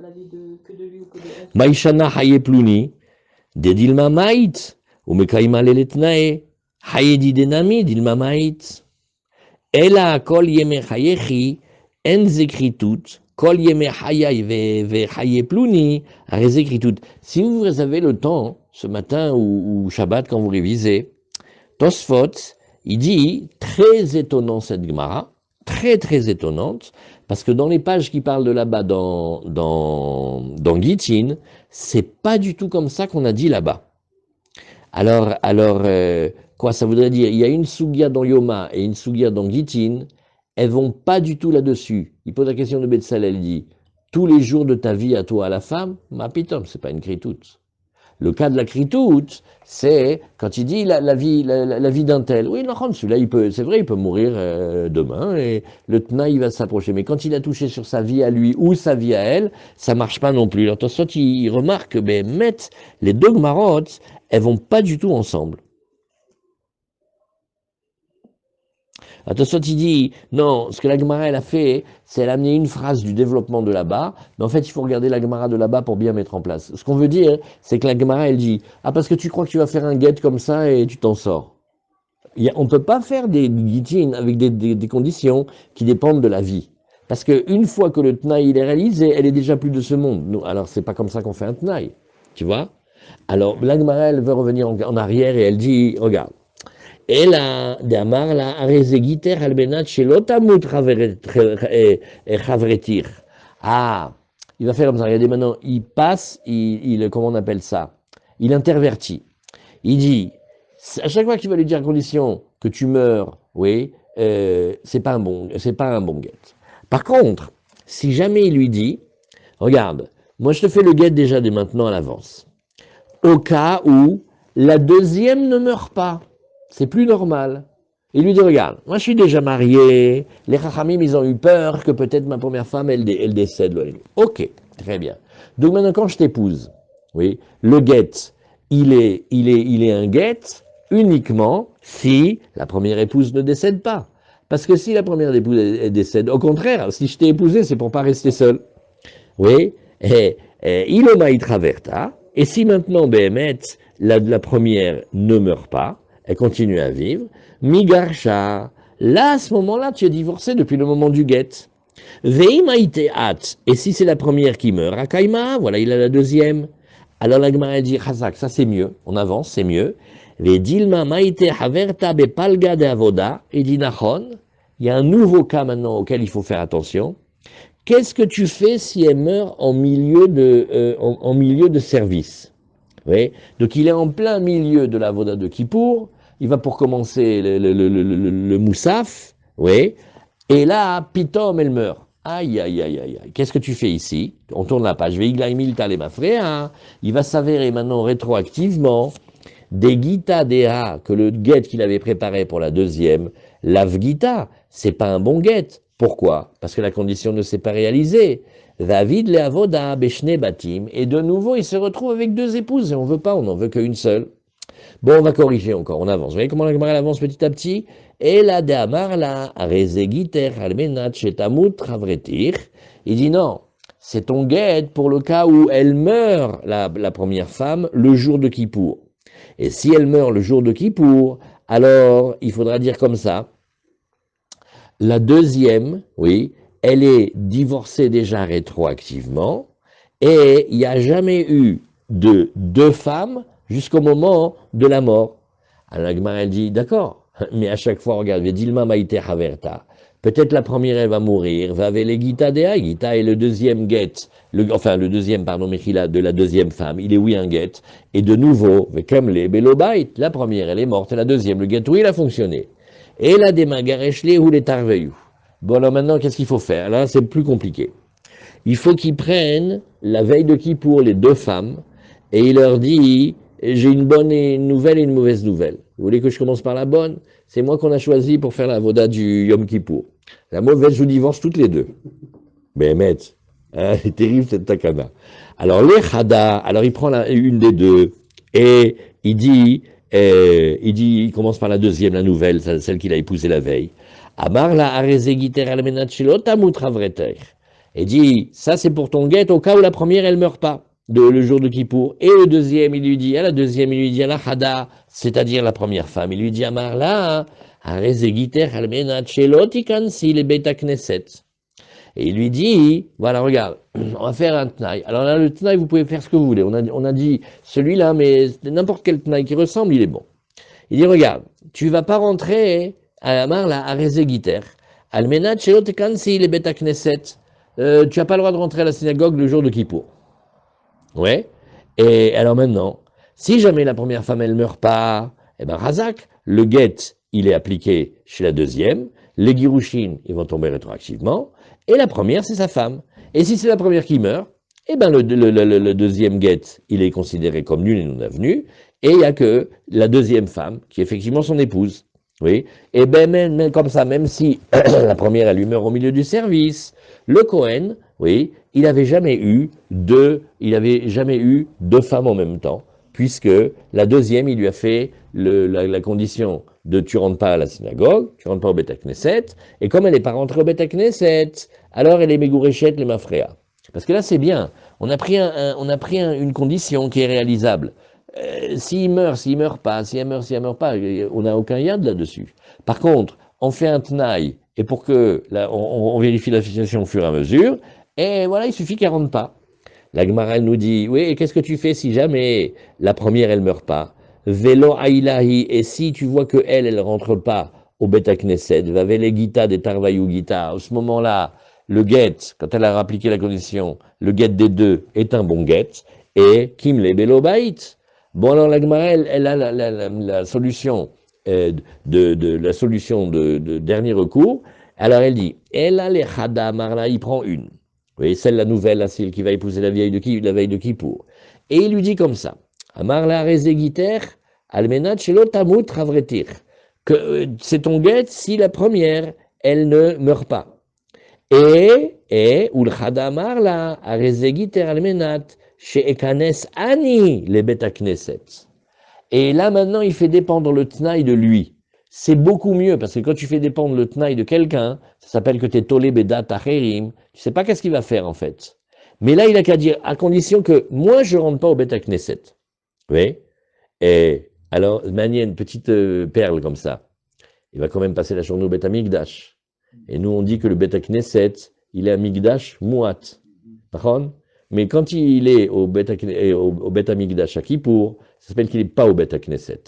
La vie que de lui ou que de elle. Maïshana haye plouni. De dilma maït. Ou mekaïma leletnae. Haye di denami dilma maït. Ela kol yeme hayechi. En zekritut. Kol yeme hayay ve haye plouni. Arezekritut. Si vous avez le temps, ce matin ou Shabbat, quand vous révisez, Tosfot, il dit, très étonnant cette Gemara, très très étonnante, parce que dans les pages qui parlent de là-bas dans Gittin, c'est pas du tout comme ça qu'on a dit là-bas. Alors quoi ça voudrait dire? Il y a une Sugia dans Yoma et une Sugia dans Gittin, elles vont pas du tout là-dessus. Il pose la question de Betzalel, il dit, tous les jours de ta vie à toi, à la femme, ma pitom, c'est pas une kritoute. Le cas de la kritoute, c'est quand il dit la vie d'un tel. Oui, non, celui-là, c'est vrai, il peut mourir demain et le tna, il va s'approcher. Mais quand il a touché sur sa vie à lui ou sa vie à elle, ça marche pas non plus. Alors, Tosfot, il remarque que les deux gmarotes, elles vont pas du tout ensemble. Attention, il dit, non, ce que la Gemara, elle a fait, c'est elle a amené une phrase du développement de là-bas, mais en fait, il faut regarder la Gemara de là-bas pour bien mettre en place. Ce qu'on veut dire, c'est que la Gemara, elle dit, ah, parce que tu crois que tu vas faire un guet comme ça et tu t'en sors. On ne peut pas faire des guitines avec des conditions qui dépendent de la vie. Parce qu'une fois que le tnaï il est réalisé, elle est déjà plus de ce monde. Alors, c'est pas comme ça qu'on fait un tnaï. Tu vois? Alors, la Gemara, elle veut revenir en arrière et elle dit, regarde, Ela d'amar la arezegiter albenat shelotamut chavretir. Ah, il va faire comme ça. Regardez maintenant, il passe, comment on appelle ça? Il intervertit. Il dit, à chaque fois qu'il va lui dire à condition que tu meurs, oui, c'est pas un bon guet. Par contre, si jamais il lui dit, regarde, moi je te fais le guet déjà dès maintenant à l'avance, au cas où la deuxième ne meurt pas. C'est plus normal. Il lui dit, regarde, moi je suis déjà marié, les chachamim, ils ont eu peur que peut-être ma première femme, elle décède. Ok, très bien. Donc maintenant, quand je t'épouse, oui, le guet, il est un guet uniquement si la première épouse ne décède pas. Parce que si la première épouse elle décède, au contraire, si je t'ai épousé, c'est pour pas rester seul. Oui, il oma traverta, et si maintenant, Béhémet, la première ne meurt pas, elle continue à vivre, Migarsha, là, à ce moment-là, tu es divorcé depuis le moment du guet. Veimaite at, et si c'est la première qui meurt, Akaima, voilà, il a la deuxième. Alors la Gemara dit, Chazak, ça c'est mieux, on avance, c'est mieux. Vedilma maite haverta bepalga de avoda, et dit Nachon, il y a un nouveau cas maintenant auquel il faut faire attention. Qu'est-ce que tu fais si elle meurt en milieu de service? Oui. Donc il est en plein milieu de la Voda de Kippour, il va pour commencer le Moussaf, oui, et là, Pitom, elle meurt. Aïe, aïe, aïe, aïe, aïe. Qu'est-ce que tu fais ici? On tourne la page. Il va s'avérer maintenant rétroactivement des Gita Deha, que le guet qu'il avait préparé pour la deuxième, l'Avgita, c'est pas un bon guet. Pourquoi? Parce que la condition ne s'est pas réalisée. David le avoda beshne batim, et de nouveau il se retrouve avec deux épouses, et on veut pas, on n'en veut qu'une seule. Bon, on va corriger encore, on avance. Vous voyez comment la Gemara avance petit à petit? Et la de Amar la rezegiter almenat shetamut travretir. Il dit non, c'est ton guet pour le cas où elle meurt, la première femme, le jour de Kippour. Et si elle meurt le jour de Kippour, alors il faudra dire comme ça, la deuxième, oui, elle est divorcée déjà rétroactivement, et il n'y a jamais eu de deux femmes jusqu'au moment de la mort. Alors la Gemara, elle dit, d'accord, mais à chaque fois, regarde, Dilma Maïte Haverta. Peut-être la première, elle va mourir, va avec les Gita Dea. Gita est le deuxième guet, le deuxième, pardon, Mechila, de la deuxième femme. Il est oui un guet. Et de nouveau, comme les Belobait, la première, elle est morte, la deuxième, le guet, oui, il a fonctionné. Et la Demagareshli ou les Tarveyou. Bon, alors maintenant, qu'est-ce qu'il faut faire? Là, c'est plus compliqué. Il faut qu'ils prennent la veille de Kippour les deux femmes et il leur dit j'ai une bonne nouvelle et une mauvaise nouvelle. Vous voulez que je commence par la bonne? C'est moi qu'on a choisi pour faire la voda du Yom Kippour. La mauvaise, je vous divorce toutes les deux. Mais maître, hein, c'est terrible cette takana. Alors les Chada, alors il prend une des deux et il commence par la deuxième, la nouvelle, celle qu'il a épousée la veille. Amar la arezegiter almenachilot amutravreter. Et dit, ça c'est pour ton guet au cas où la première elle meurt pas, le jour de Kippour. Et le deuxième, il lui dit, à la deuxième, il lui dit à la Chada, c'est-à-dire la première femme, il lui dit, Amar la arezegiter almenachilot ikansi le beta knesset. Et il lui dit, voilà, regarde, on va faire un tnaï. Alors là, le tnaï, vous pouvez faire ce que vous voulez. On a dit celui-là, mais n'importe quel tnaï qui ressemble, il est bon. Il dit, regarde, tu vas pas rentrer à Amar la arezegiter almenachilot ikansi le beta knesset. Tu n'as pas le droit de rentrer à la synagogue le jour de Kippour. Ouais. Et alors maintenant, si jamais la première femme, elle ne meurt pas, eh ben, Razak, le guet, il est appliqué chez la deuxième, les Girushin, ils vont tomber rétroactivement, et la première, c'est sa femme. Et si c'est la première qui meurt, eh ben, le deuxième guet, il est considéré comme nul et non avenu, et il n'y a que la deuxième femme, qui est effectivement son épouse. Oui. Et ben, même comme ça, même si la première, elle lui meurt au milieu du service, le Cohen, oui, il n'avait jamais eu deux femmes en même temps, puisque la deuxième, il lui a fait la condition de tu rentres pas à la synagogue, tu rentres pas au Beth Knesset, et comme elle n'est pas rentrée au Beth Knesset, alors elle est Megourechet les Mafréa. Parce que là, c'est bien. On a pris une condition qui est réalisable. S'il meurt pas, si elle meurt pas, on n'a aucun yad là-dessus. Par contre, on fait un tnaï, et pour que on vérifie la situation au fur et à mesure, et voilà, il suffit qu'elle rentre pas. La Gemara, elle nous dit, oui, et qu'est-ce que tu fais si jamais la première, elle meurt pas? Velo ailahi, et si tu vois que elle rentre pas au Beth Knesset, va vele gita des tarvayou gita, à ce moment-là, le guet, quand elle a appliqué la condition, le guet des deux est un bon guet, et kim le belo bait. Bon, alors la Gemara, elle a la solution la solution de dernier recours. Alors elle dit, elle a les Chada Marla, il prend une. Vous voyez, celle la nouvelle, là, celle qui va épouser la veille de Kippour. Et il lui dit comme ça, Amarla Rezegiter, Almenat Shelotamut Ravretir, que c'est ton guet si la première, elle ne meurt pas. Et Ulchada Marla, Rezegiter Almenat, Sheekanes Ani, les Beta Knesset. Et là, maintenant, il fait dépendre le tnaï de lui. C'est beaucoup mieux, parce que quand tu fais dépendre le tnaï de quelqu'un, ça s'appelle que tu es tolé bedat acherim, tu sais pas qu'est-ce qu'il va faire, en fait. Mais là, il a qu'à dire, à condition que moi, je rentre pas au Beth Knesset. Oui. Et alors, manier une petite perle comme ça. Il va quand même passer la journée au Beth Amikdash. Et nous, on dit que le Beth Knesset, il est à Mikdash Mouat. D'accord? Mais quand il est au Beth Amikdash à Kippour, ça s'appelle qu'il n'est pas au Beth Knesset.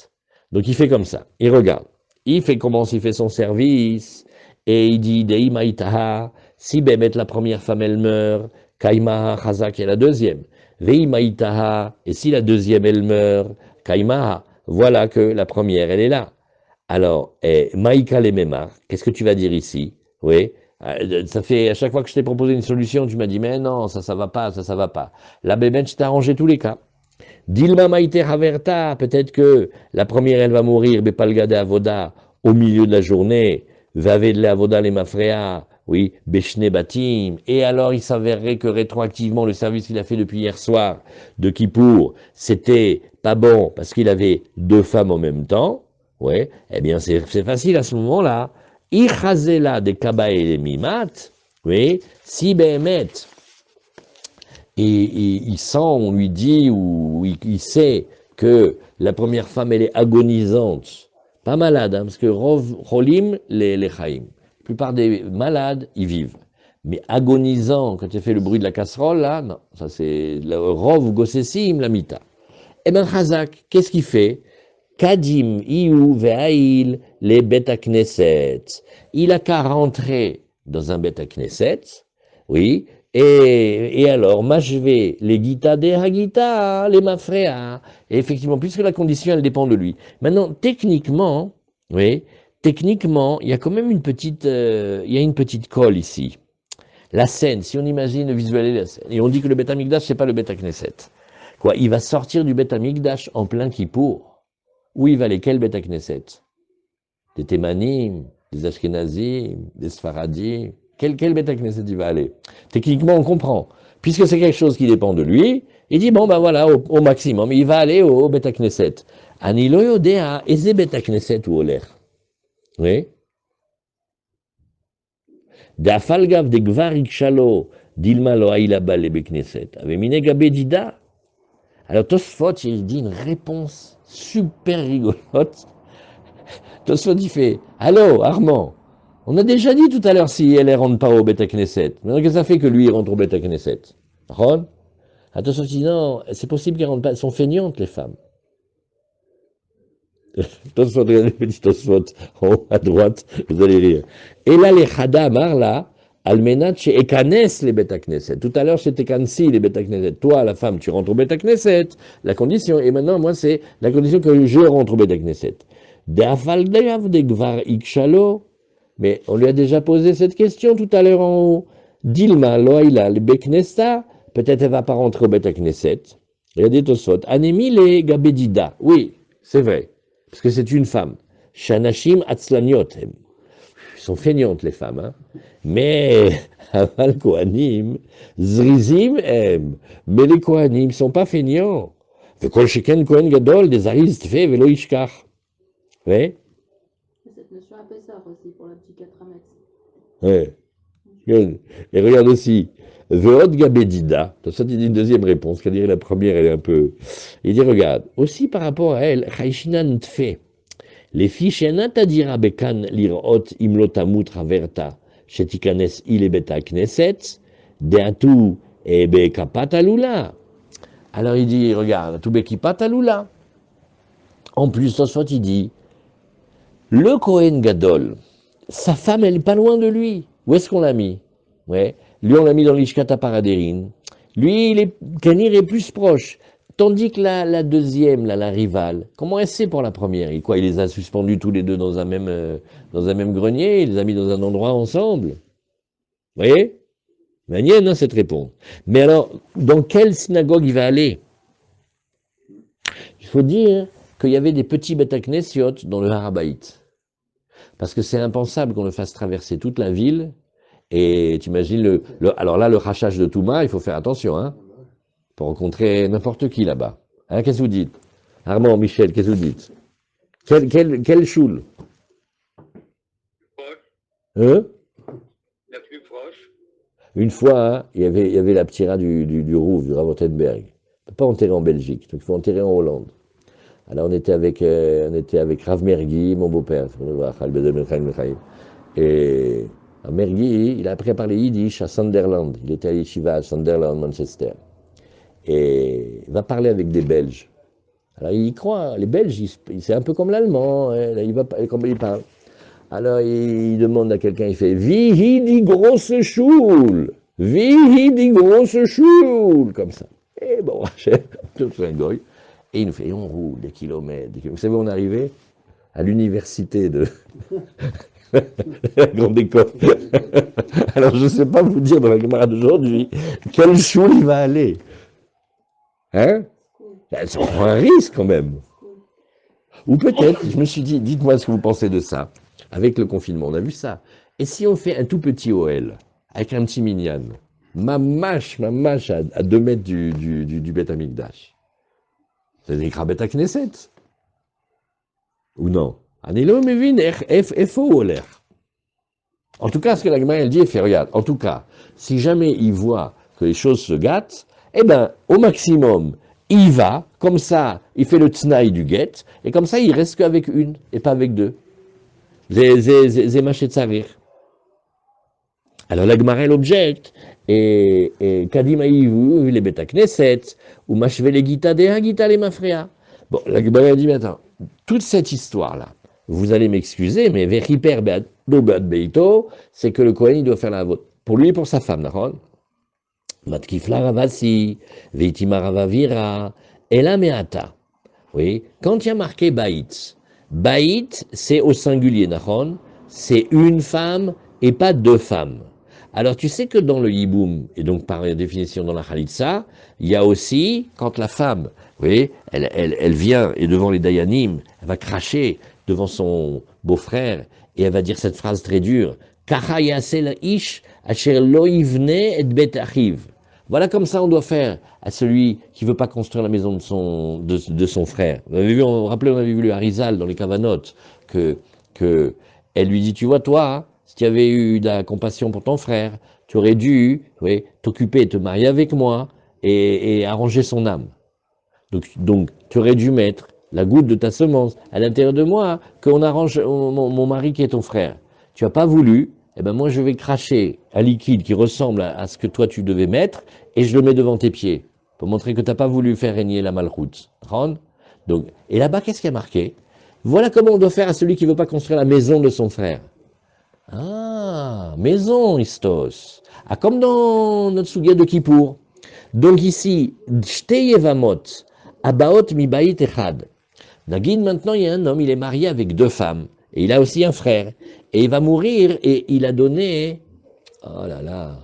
Donc il fait comme ça, il regarde. Il commence, il fait son service, et il dit, Dei Maïtaha, si Bémet la première femme elle meurt, Kaimaha Chazak est la deuxième. Vei Maïtaha, et si la deuxième elle meurt, Kaimaha, voilà que la première elle est là. Alors, Maïka les Memar, qu'est-ce que tu vas dire ici? Oui. Ça fait, à chaque fois que je t'ai proposé une solution, tu m'as dit, mais non, ça va pas, ça va pas. La Bémet, je t'ai arrangé tous les cas. Dilma Maïte Haverta, peut-être que la première, elle va mourir, Bepalgade Avoda, au milieu de la journée, Vavedle Avoda les Mafrea, oui, Beshne Batim, et alors il s'avérerait que rétroactivement, le service qu'il a fait depuis hier soir de Kippour, c'était pas bon, parce qu'il avait deux femmes en même temps, ouais, eh bien c'est facile à ce moment-là. Ichazela de Kaba et les Mimat, oui, si Behemet, il sent, on lui dit, ou il sait que la première femme, elle est agonisante, pas malade, hein, parce que Rolim, les Chaim, la plupart des malades, ils vivent. Mais agonisant, quand tu fais le bruit de la casserole, là, non, ça c'est le Rov Gossessim, la Mita. Eh bien, Chazak, qu'est-ce qu'il fait? Kadim, Iou, Ve'ail, les Beta Knesset. Il a qu'à rentrer dans un Beta Knesset, oui, et alors, machvé, les Gita de Hagita, les Mafrea. Et effectivement, puisque la condition, elle dépend de lui. Maintenant, techniquement, oui, techniquement, il y a quand même une petite, il y a une petite colle ici. La scène, si on imagine visualiser la scène, et on dit que le Beth Amikdash, c'est pas le Beth Knesset. Quoi, il va sortir du Beth Amikdash en plein Kippour. Où il va aller? Quel Beth Knesset? Des Thémanim, des Ashkenazim, des Sfaradim. Quel Beth Knesset il va aller? Techniquement, on comprend. Puisque c'est quelque chose qui dépend de lui, il dit, bon, ben voilà, au maximum, il va aller au Beth Knesset. Ani lo yodea, eze Beth Knesset ou oler. Oui? D'afalgav de gvarik shalo, dilma lo aïla bale bekneset. Avemine gabe dida. Alors Tosfot, il dit une réponse super rigolote. Tosfot, il fait, allô, Armand, on a déjà dit tout à l'heure si elle ne rentre pas au Beth Knesset. Maintenant, qu'est-ce que ça fait que lui, il rentre au Beth Knesset? Ron? Tosfot dit, non, c'est possible qu'elles ne rentrent pas, elles sont feignantes, les femmes. Tosfot, regardez le petit Tosfot, en haut à droite, vous allez rire. Et là, les Chada Marla, Almenat chez Ekanes les Beth Knesset. Tout à l'heure, c'était Kansi les Beth Knesset. Toi, la femme, tu rentres au Beth Knesset. La condition. Et maintenant, moi, c'est la condition que je rentre au Beth Knesset. Deafaldeav de Gvar Ikshalo. Mais on lui a déjà posé cette question tout à l'heure en haut. Dilma Loïla le Beknesta. Peut-être elle va pas rentrer au Beth Knesset. Regardez Tosfot. Anemi les Gabedida. Oui, c'est vrai. Parce que c'est une femme. Shanashim Atzlaniotem. Ils sont feignantes, les femmes, hein. Mais, Aval Kohanim, Zrizim aiment. Mais les Kohanim ne sont pas feignants. Vekol Sheken Kohen Gadol, des Ariz Tfe Velo Ishkach. Oui? Cette notion à Pessah aussi pour la petite 4 Oui. Et regarde aussi. Veod Gabedida. Ça, il dit une deuxième réponse, c'est-à-dire la première, elle est un peu. Il dit, regarde, aussi par rapport à elle, Chaishinan Tfe. Les fiches n'atadira bekan lirot imlotamut traverta shetikanes il beta knesset deatu et bekapatalula. Alors il dit, regarde, tout bekapatalula. En plus, Tosfot il dit, le Kohen Gadol, sa femme elle est pas loin de lui. Où est-ce qu'on l'a mis? Ouais, lui on l'a mis dans l'Ishkata Paradérine. Lui, Kenir est plus proche. Tandis que la deuxième, la rivale, comment elle sait pour la première? Il les a suspendus tous les deux dans un même grenier, il les a mis dans un endroit ensemble. Vous voyez? Manienne, hein, cette réponse. Mais alors, dans quelle synagogue il va aller? Il faut dire qu'il y avait des petits Beth Knessiot dans le Harabaït. Parce que c'est impensable qu'on le fasse traverser toute la ville. Et tu imagines alors là, le rachage de Touma, il faut faire attention, hein. Pour rencontrer n'importe qui là-bas. Hein, qu'est-ce que vous dites? Armand, Michel, qu'est-ce que vous dites? Quel choule? Hein? La plus proche. Une fois, hein, il y avait la ptira du Rouf, du Rav-Ottenberg. Pas enterré en Belgique, donc il faut enterrer en Hollande. Alors on était avec Rav Mergui, mon beau-père, et Mergui, il a appris à parler yiddish à Sunderland. Il était à Yeshiva à Sunderland, Manchester. Et il va parler avec des Belges. Alors il y croit, les Belges, c'est un peu comme l'allemand, hein, il va comme il parle. Alors il demande à quelqu'un, il fait Vihi die große Schule, Vihi die große Schule, comme ça. Et bon, tout un goy. Et il nous fait, on roule des kilomètres, Vous savez où on est arrivé? À l'université de la grande école. Alors je ne sais pas vous dire dans la camarade d'aujourd'hui, quelle choule il va aller. Hein? Elles ont un risque quand même. Ou peut-être, je me suis dit, dites-moi ce que vous pensez de ça. Avec le confinement, on a vu ça. Et si on fait un tout petit OL, avec un petit minyan, ma mâche à 2 mètres du Beth Amikdash, c'est des Beth Knesset. Ou non? Anilo Mevin, FO ou l'air. En tout cas, ce que la Gemara elle dit, elle fait, regarde, en tout cas, si jamais il voit que les choses se gâtent, eh ben, au maximum, il va, comme ça, il fait le tsnaï du guet, et comme ça, il reste qu'avec une, et pas avec deux. Zé machet tsarir. Alors la Gemara elle objecte, et Kadimaïvu, les Beta Knesset, ou Mashve les Gita de Hagita les Mafrea. Bon, la Gemara elle dit, mais attends, toute cette histoire-là, vous allez m'excuser, mais Vechiper Beat Beito, c'est que le Kohen il doit faire la vôtre. Pour lui et pour sa femme, d'accord? Matkifla Ravasi, Veitima Ravavira, Ela Meata. Oui, quand il y a marqué Baït, Baït c'est au singulier, d'accord? C'est une femme et pas deux femmes. Alors tu sais que dans le Yiboum, et donc par définition dans la Khalitsa, il y a aussi, quand la femme, vous voyez, elle vient et devant les Dayanim, elle va cracher devant son beau-frère et elle va dire cette phrase très dure, Kacha yasel ish asher lo yivne et bet achiv. Voilà comme ça on doit faire à celui qui veut pas construire la maison de son frère. Vous avez vu, on avait vu le Harizal dans les Kavanot, que elle lui dit, tu vois toi, hein, si tu avais eu de la compassion pour ton frère, tu aurais dû, oui, t'occuper, te marier avec moi et arranger son âme. Donc, tu aurais dû mettre la goutte de ta semence à l'intérieur de moi, hein, qu'on arrange mon mari qui est ton frère. Tu n'as pas voulu, eh ben moi je vais cracher un liquide qui ressemble à ce que toi tu devais mettre et je le mets devant tes pieds pour montrer que tu n'as pas voulu faire régner la malroute. Donc, et là-bas, qu'est-ce qui a marqué? Voilà comment on doit faire à celui qui ne veut pas construire la maison de son frère. Ah, maison, Istos. Ah, comme dans notre Sougia de Kippour. Donc ici, Shteyevamot, Abaot Mibaït Echad. Nagid, maintenant, il y a un homme, il est marié avec deux femmes. Et il a aussi un frère. Et il va mourir et il a donné... Oh là là.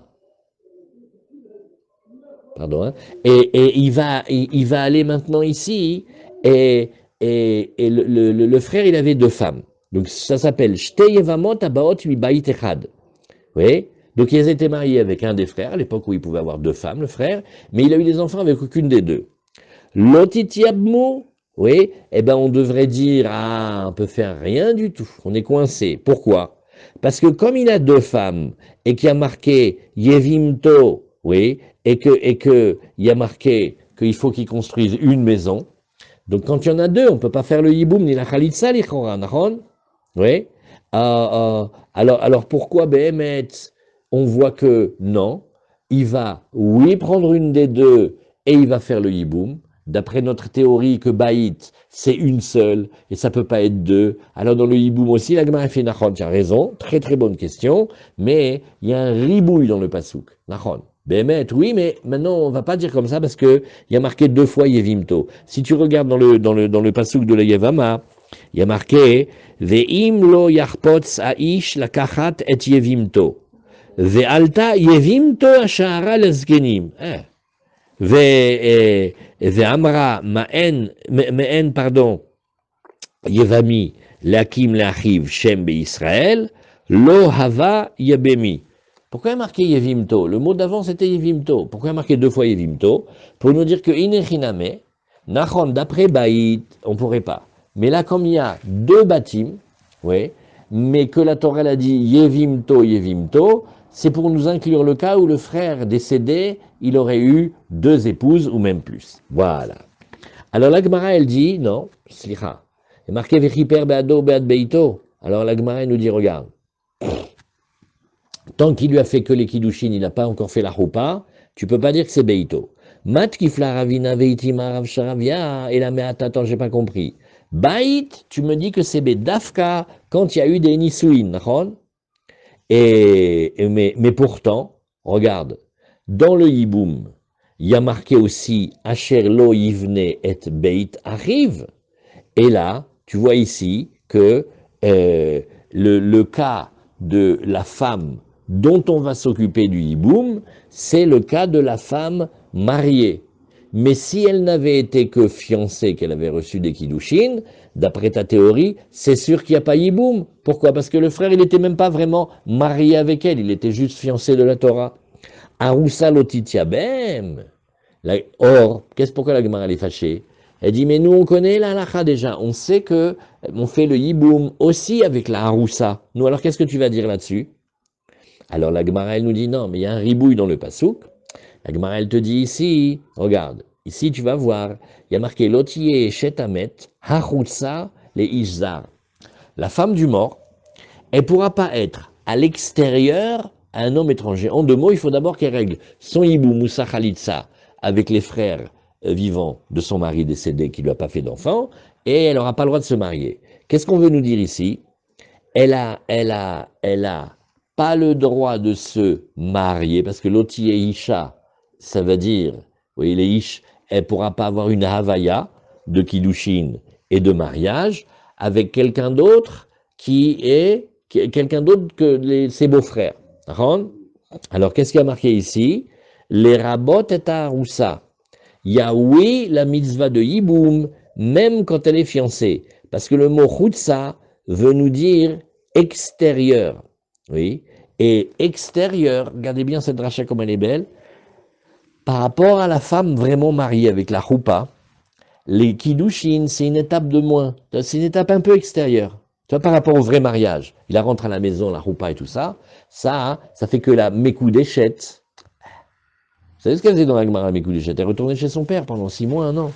Pardon. Hein, et il va aller maintenant ici. Et le frère, il avait deux femmes. Donc ça s'appelle Shteyevamot Abaot Mibaït Echad. Oui. Donc ils étaient mariés avec un des frères, à l'époque où il pouvait avoir deux femmes, le frère, mais il a eu des enfants avec aucune des deux. Lotitiabmu, oui, eh ben on devrait dire, ah, on peut faire rien du tout, on est coincé. Pourquoi? Parce que comme il a deux femmes, et qu'il y a marqué Yevimto, oui, et que il y a marqué qu'il faut qu'il construise une maison, donc quand il y en a deux, on ne peut pas faire le Yiboum ni la Khalitsa, oui. Alors pourquoi Behemet, on voit que non, il va, oui, prendre une des deux et il va faire le Yiboum. D'après notre théorie que Baït, c'est une seule et ça peut pas être deux. Alors dans le Yiboum aussi, la Gemara fait Nachon, tu as raison, très très bonne question, mais il y a un ribouille dans le Pasouk. Nachon. Behemet, oui, mais maintenant on va pas dire comme ça parce que il y a marqué deux fois Yevimto. Si tu regardes dans le Pasouk de la Yevama, il y a marqué Ve'im lo yachpotz aish lakachat et yevimto. Ve'alta yevimto ashara lezgenim. Ve'amra ma'en pardon yevami lakim lachiv shem be'Israël lo hava yabemi. Pourquoi il y a marqué yevimto? Le mot d'avant c'était yevimto. Pourquoi il y a marqué deux fois yevimto? Pour nous dire que inechiname, nachon d'après Baït, on pourrait pas. Mais là, comme il y a deux bâtiments, oui, mais que la Torah a dit Yevimto, c'est pour nous inclure le cas où le frère décédé, il aurait eu deux épouses ou même plus. Voilà. Alors la Gemara, elle dit, non, slicha, il est marqué Vechiper Beado Bead Beito. Alors la Gemara, elle nous dit, regarde, tant qu'il lui a fait que les Kiddushin, il n'a pas encore fait la Choupa, tu peux pas dire que c'est Beito. Mat Kifla Ravina Veitima Rav Sharavia, et la Meata, attends, j'ai pas compris. Baït, tu me dis que c'est Bedafka quand il y a eu des Nisouin, mais pourtant, regarde, dans le Yiboum, il y a marqué aussi Asher lo yivne et Beit arrive, et là, tu vois ici que le cas de la femme dont on va s'occuper du Yiboum, c'est le cas de la femme mariée. Mais si elle n'avait été que fiancée, qu'elle avait reçu des Kiddushin, d'après ta théorie, c'est sûr qu'il n'y a pas Yiboum. Pourquoi? Parce que le frère, il n'était même pas vraiment marié avec elle, il était juste fiancé de la Torah. Aroussa lotitiabem. Or, pourquoi la Gemara est fâchée? Elle dit, mais nous on connaît la halakha déjà, on sait que on fait le Yiboum aussi avec la Aroussa. Nous, alors qu'est-ce que tu vas dire là-dessus? Alors la Gemara, elle nous dit, non, mais il y a un ribouille dans le Pasouk. La Gemara, elle te dit ici, regarde, ici tu vas voir, il y a marqué Lotiye Shetamet, Hachutsa, les Ishzar. La femme du mort, elle ne pourra pas être à l'extérieur à un homme étranger. En deux mots, il faut d'abord qu'elle règle son hibou Moussa Khalitsa avec les frères vivants de son mari décédé qui ne lui a pas fait d'enfant, et elle n'aura pas le droit de se marier. Qu'est-ce qu'on veut nous dire ici? Elle a pas le droit de se marier, parce que l'oti et isha, ça veut dire, vous voyez, les ish, elle ne pourra pas avoir une havaya de kiddushin et de mariage avec quelqu'un d'autre qui est quelqu'un d'autre que ses beaux-frères. Alors, qu'est-ce qu'il y a marqué ici? Les rabot et aroussa. Il y a oui la mitzvah de yiboum, même quand elle est fiancée. Parce que le mot chutza veut nous dire extérieur. Oui. Et extérieur, regardez bien cette dracha comme elle est belle, par rapport à la femme vraiment mariée avec la choupa, les kiddushin, c'est une étape de moins. C'est une étape un peu extérieure. Tu vois, par rapport au vrai mariage. Il rentre à la maison, la choupa et tout ça. Ça fait que la Mekou déchette. Vous savez ce qu'elle faisait dans la Gemara, Mekou déchette? Elle retournait chez son père pendant 6 mois, 1 an.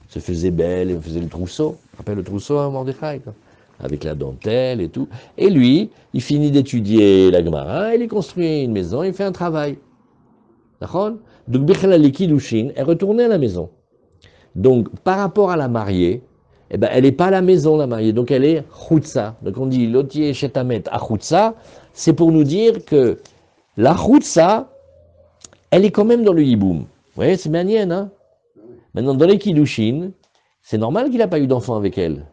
Se faisait belle, elle faisait le trousseau. Rappelle le trousseau à Mordechai, quoi. Avec la dentelle et tout. Et lui, il finit d'étudier la Gemara, il construit une maison, il fait un travail. D'accord? Donc, Bechela Likidushin, elle retournait à la maison. Donc, par rapport à la mariée, eh ben, elle n'est pas à la maison, la mariée, donc elle est chutza. Donc, on dit lotier shetamet à chutza, c'est pour nous dire que la chutza, elle est quand même dans le hiboum. Vous voyez, c'est manienne, hein? Maintenant, dans les kiddushin, c'est normal qu'il n'a pas eu d'enfant avec elle.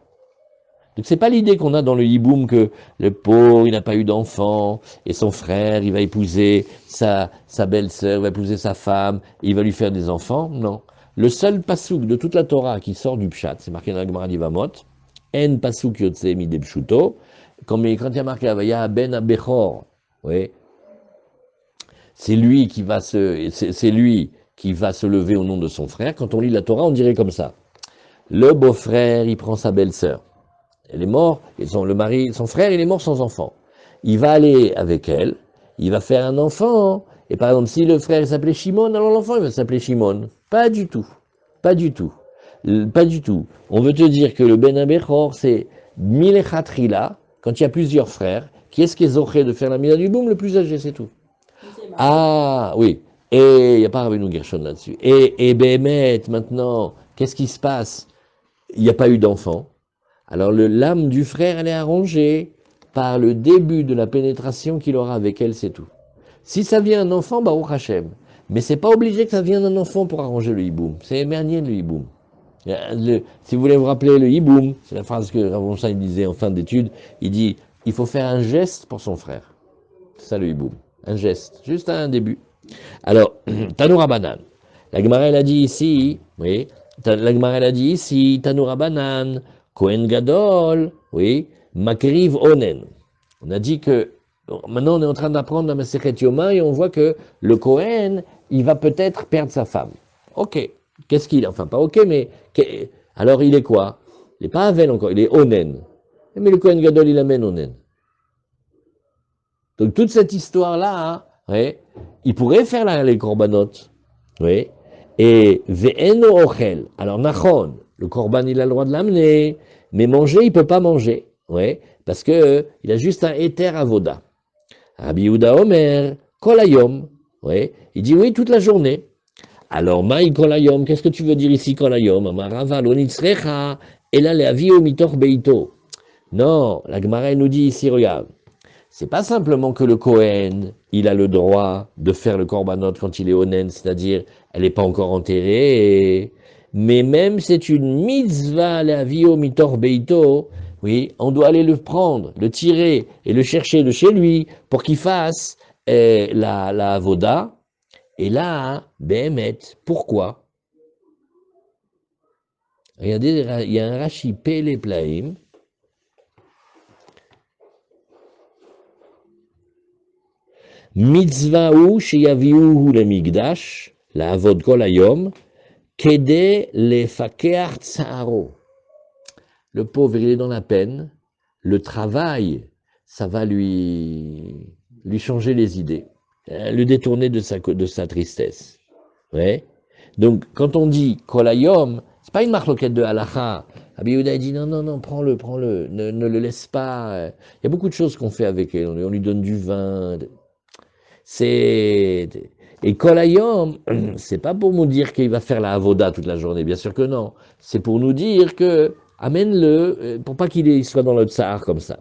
Donc, c'est pas l'idée qu'on a dans le hiboum que le pauvre, il n'a pas eu d'enfant, et son frère, il va épouser sa belle-sœur, il va épouser sa femme, et il va lui faire des enfants. Non. Le seul pasouk de toute la Torah qui sort du pshat, c'est marqué dans la Gemara d'Ivamot, en pasouk yotse mide pshuto, quand il y a marqué Avaya ben abechor, oui, c'est lui qui va se lever au nom de son frère. Quand on lit la Torah, on dirait comme ça. Le beau-frère, il prend sa belle-sœur. Elle est morte, son frère, il est mort sans enfant. Il va aller avec elle, il va faire un enfant, et par exemple, si le frère s'appelait Shimon, alors l'enfant, il va s'appeler Shimon. Pas du tout. Pas du tout. Pas du tout. On veut te dire que le Ben Abechor, c'est Milechatrila, quand il y a plusieurs frères, qui est-ce qui est zoché de faire la Mila du Boum? Le plus âgé, c'est tout. Ah, oui. Et il n'y a pas Rabbeinu Gershon là-dessus. Et Béhémet, maintenant, qu'est-ce qui se passe? Il n'y a pas eu d'enfant. Alors l'âme du frère, elle est arrangée par le début de la pénétration qu'il aura avec elle, c'est tout. Si ça vient un enfant, Baruch Hashem. Mais c'est pas obligé que ça vienne un enfant pour arranger le hiboum. C'est émernier le hiboum. Si vous voulez vous rappeler le hiboum, c'est la phrase que Rav Moshe disait en fin d'étude, il dit, il faut faire un geste pour son frère. C'est ça le hiboum. Un geste, juste à un début. Alors, Tanoura Banan. La Gemara, elle a dit ici, oui, la Gemara, elle a dit ici, Tanoura Banan, Kohen Gadol, oui, Makriv Onen. On a dit que, maintenant on est en train d'apprendre la Masechet Yoma et on voit que le Kohen, il va peut-être perdre sa femme. Ok, qu'est-ce qu'il est? Enfin, pas ok, mais alors il est quoi? Il n'est pas Avel encore, il est Onen. Mais le Kohen Gadol, il amène Onen. Donc toute cette histoire-là, hein, ouais, il pourrait faire les korbanot, oui, et ve'eno ochel. Alors Nachon, le korban il a le droit de l'amener, mais manger il peut pas manger, ouais, parce que il a juste un éther avoda. Rabbi Yehuda Omer, kolayom, ouais, il dit oui toute la journée. Alors maï kolayom, qu'est-ce que tu veux dire ici kolayom? Amarava lo nitzrecha, ela leavio mitor beito. Non, la Gemara nous dit ici, regarde. C'est pas simplement que le Kohen, il a le droit de faire le korbanot quand il est onen, c'est-à-dire elle n'est pas encore enterrée, mais même c'est une mitzvah la vio mitor beito, oui, on doit aller le prendre, le tirer et le chercher de chez lui pour qu'il fasse la avoda. Et là, Behemet, pourquoi? Regardez, il y a un Rashi Pele Plaim. Mitzvah ou sheyaviuhu le migdash, la avod kol hayom, kede le fakeach tsaro. Le pauvre, il est dans la peine. Le travail, ça va lui changer les idées, le détourner de sa tristesse. Ouais. Donc, quand on dit kolayom, c'est pas une marloquette de halacha. Rabbi Yehuda dit non, prends-le, ne le laisse pas. Il y a beaucoup de choses qu'on fait avec elle. On lui donne du vin. C'est et kolayom, c'est pas pour nous dire qu'il va faire la avoda toute la journée, bien sûr que non. C'est pour nous dire que amène-le pour pas qu'il soit dans le tsar comme ça.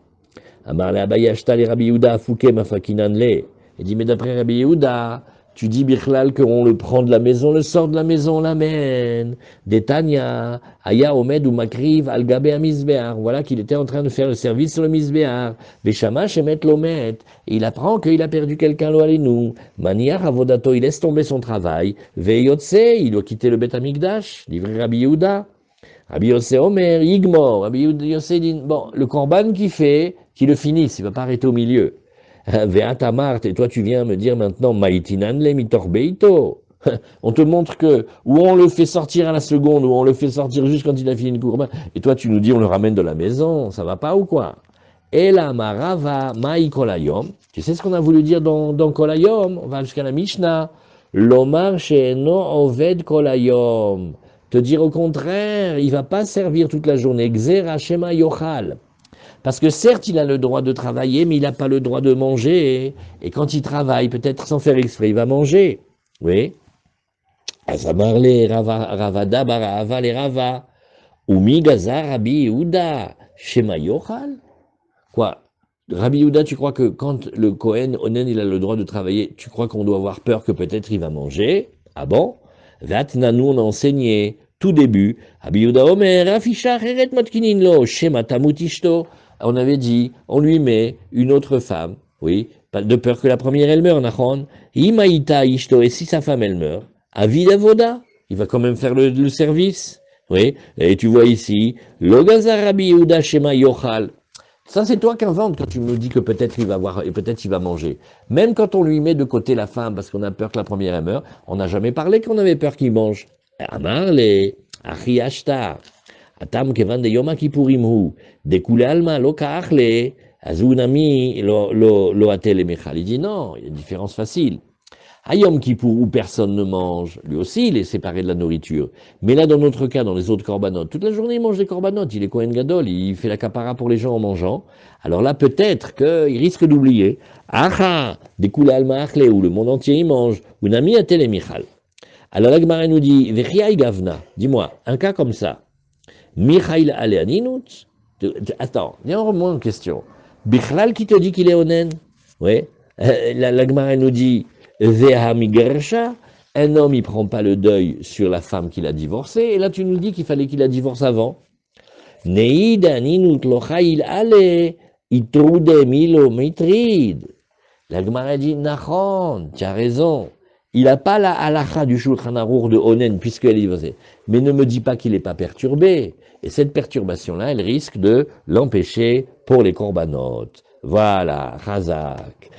Amar le Abaye Ashta le Rabbi Yehuda Fouké Mafakinan le. Il dit mais d'après Rabbi Yehuda, tu dis Bichlal qu'on le prend de la maison, le sort de la maison, on l'amène. Detania, Aya Omed ou Makriv al Gabe Amizbear. Voilà qu'il était en train de faire le service sur le Mizbear. Beshama Shemet Lomet. Et il apprend qu'il a perdu quelqu'un lo alinu. Maniar Avodato, il laisse tomber son travail. Veyotse, il doit quitter le Bet Amigdash. Livré Rabbi Yehuda. Rabbi Yossé Omer, Yigmor. Rabbi Yossé dit, bon, le korban qu'il fait, qu'il le finisse, il ne va pas arrêter au milieu. Ve'atamart, et toi tu viens me dire maintenant, Maïtinan le mitorbeito. On te montre que, ou on le fait sortir à la seconde, ou on le fait sortir juste quand il a fini le korban, et toi tu nous dis on le ramène de la maison, ça va pas ou quoi? Et la marava maï kolayom. Tu sais ce qu'on a voulu dire dans kolayom? On va jusqu'à la Mishnah. Lomar she'eno oved kolayom. Te dire au contraire, il va pas servir toute la journée. Xera shema yochal. Parce que certes, il a le droit de travailler, mais il n'a pas le droit de manger. Et quand il travaille, peut-être sans faire exprès, il va manger. Oui. Azamarle ravada barava le rava. Umi gazar Rabbi Yehuda shema yochal. Quoi? Rabbi Yehuda, tu crois que quand le Kohen, Onen, il a le droit de travailler, tu crois qu'on doit avoir peur que peut-être il va manger? Ah bon? Vatna, nous on a enseigné, tout début, Rabbi Yehuda Omer, Afisha, Heret Matkinin lo, Shema Tamutishto. On avait dit, on lui met une autre femme, oui, de peur que la première elle meure, Nachon. Imaïta Ishto, et si sa femme elle meurt, Avid Avoda, il va quand même faire le service. Oui, et tu vois ici, Logazar Rabbi Yehuda Shema Yochal. Ça, c'est toi qui inventes quand tu me dis que peut-être il va voir et peut-être il va manger. Même quand on lui met de côté la femme parce qu'on a peur que la première elle meure, on n'a jamais parlé qu'on avait peur qu'il mange. Amar le achi ashta atam kevan de yom kippurim hu dekule alma lo kaachle azunami lo atel mechal. Il dit non, il y a une différence facile. À Yom Kippour, où personne ne mange, lui aussi, il est séparé de la nourriture. Mais là, dans notre cas, dans les autres corbanotes, toute la journée, il mange des corbanotes. Il est Kohen Gadol, il fait la capara pour les gens en mangeant. Alors là, peut-être qu'il risque d'oublier. Aha, des koula alma achle, où le monde entier il mange. Ou nami atel michal. Alors la Gemara nous dit, Vechiai gavna, dis-moi, un cas comme ça. Michail aleaninut. Attends, viens, on remonte une question. Bichlal qui te dit qu'il est onen? Oui. La Gemara nous dit, un homme, il prend pas le deuil sur la femme qu'il a divorcée, et là tu nous dis qu'il fallait qu'il la divorce avant. La Gemara dit, Nachon, tu as raison. Il n'a pas la halakha du Shulchan Arour de Onen, puisqu'elle est divorcée. Mais ne me dis pas qu'il n'est pas perturbé. Et cette perturbation-là, elle risque de l'empêcher pour les corbanotes. Voilà, Chazak.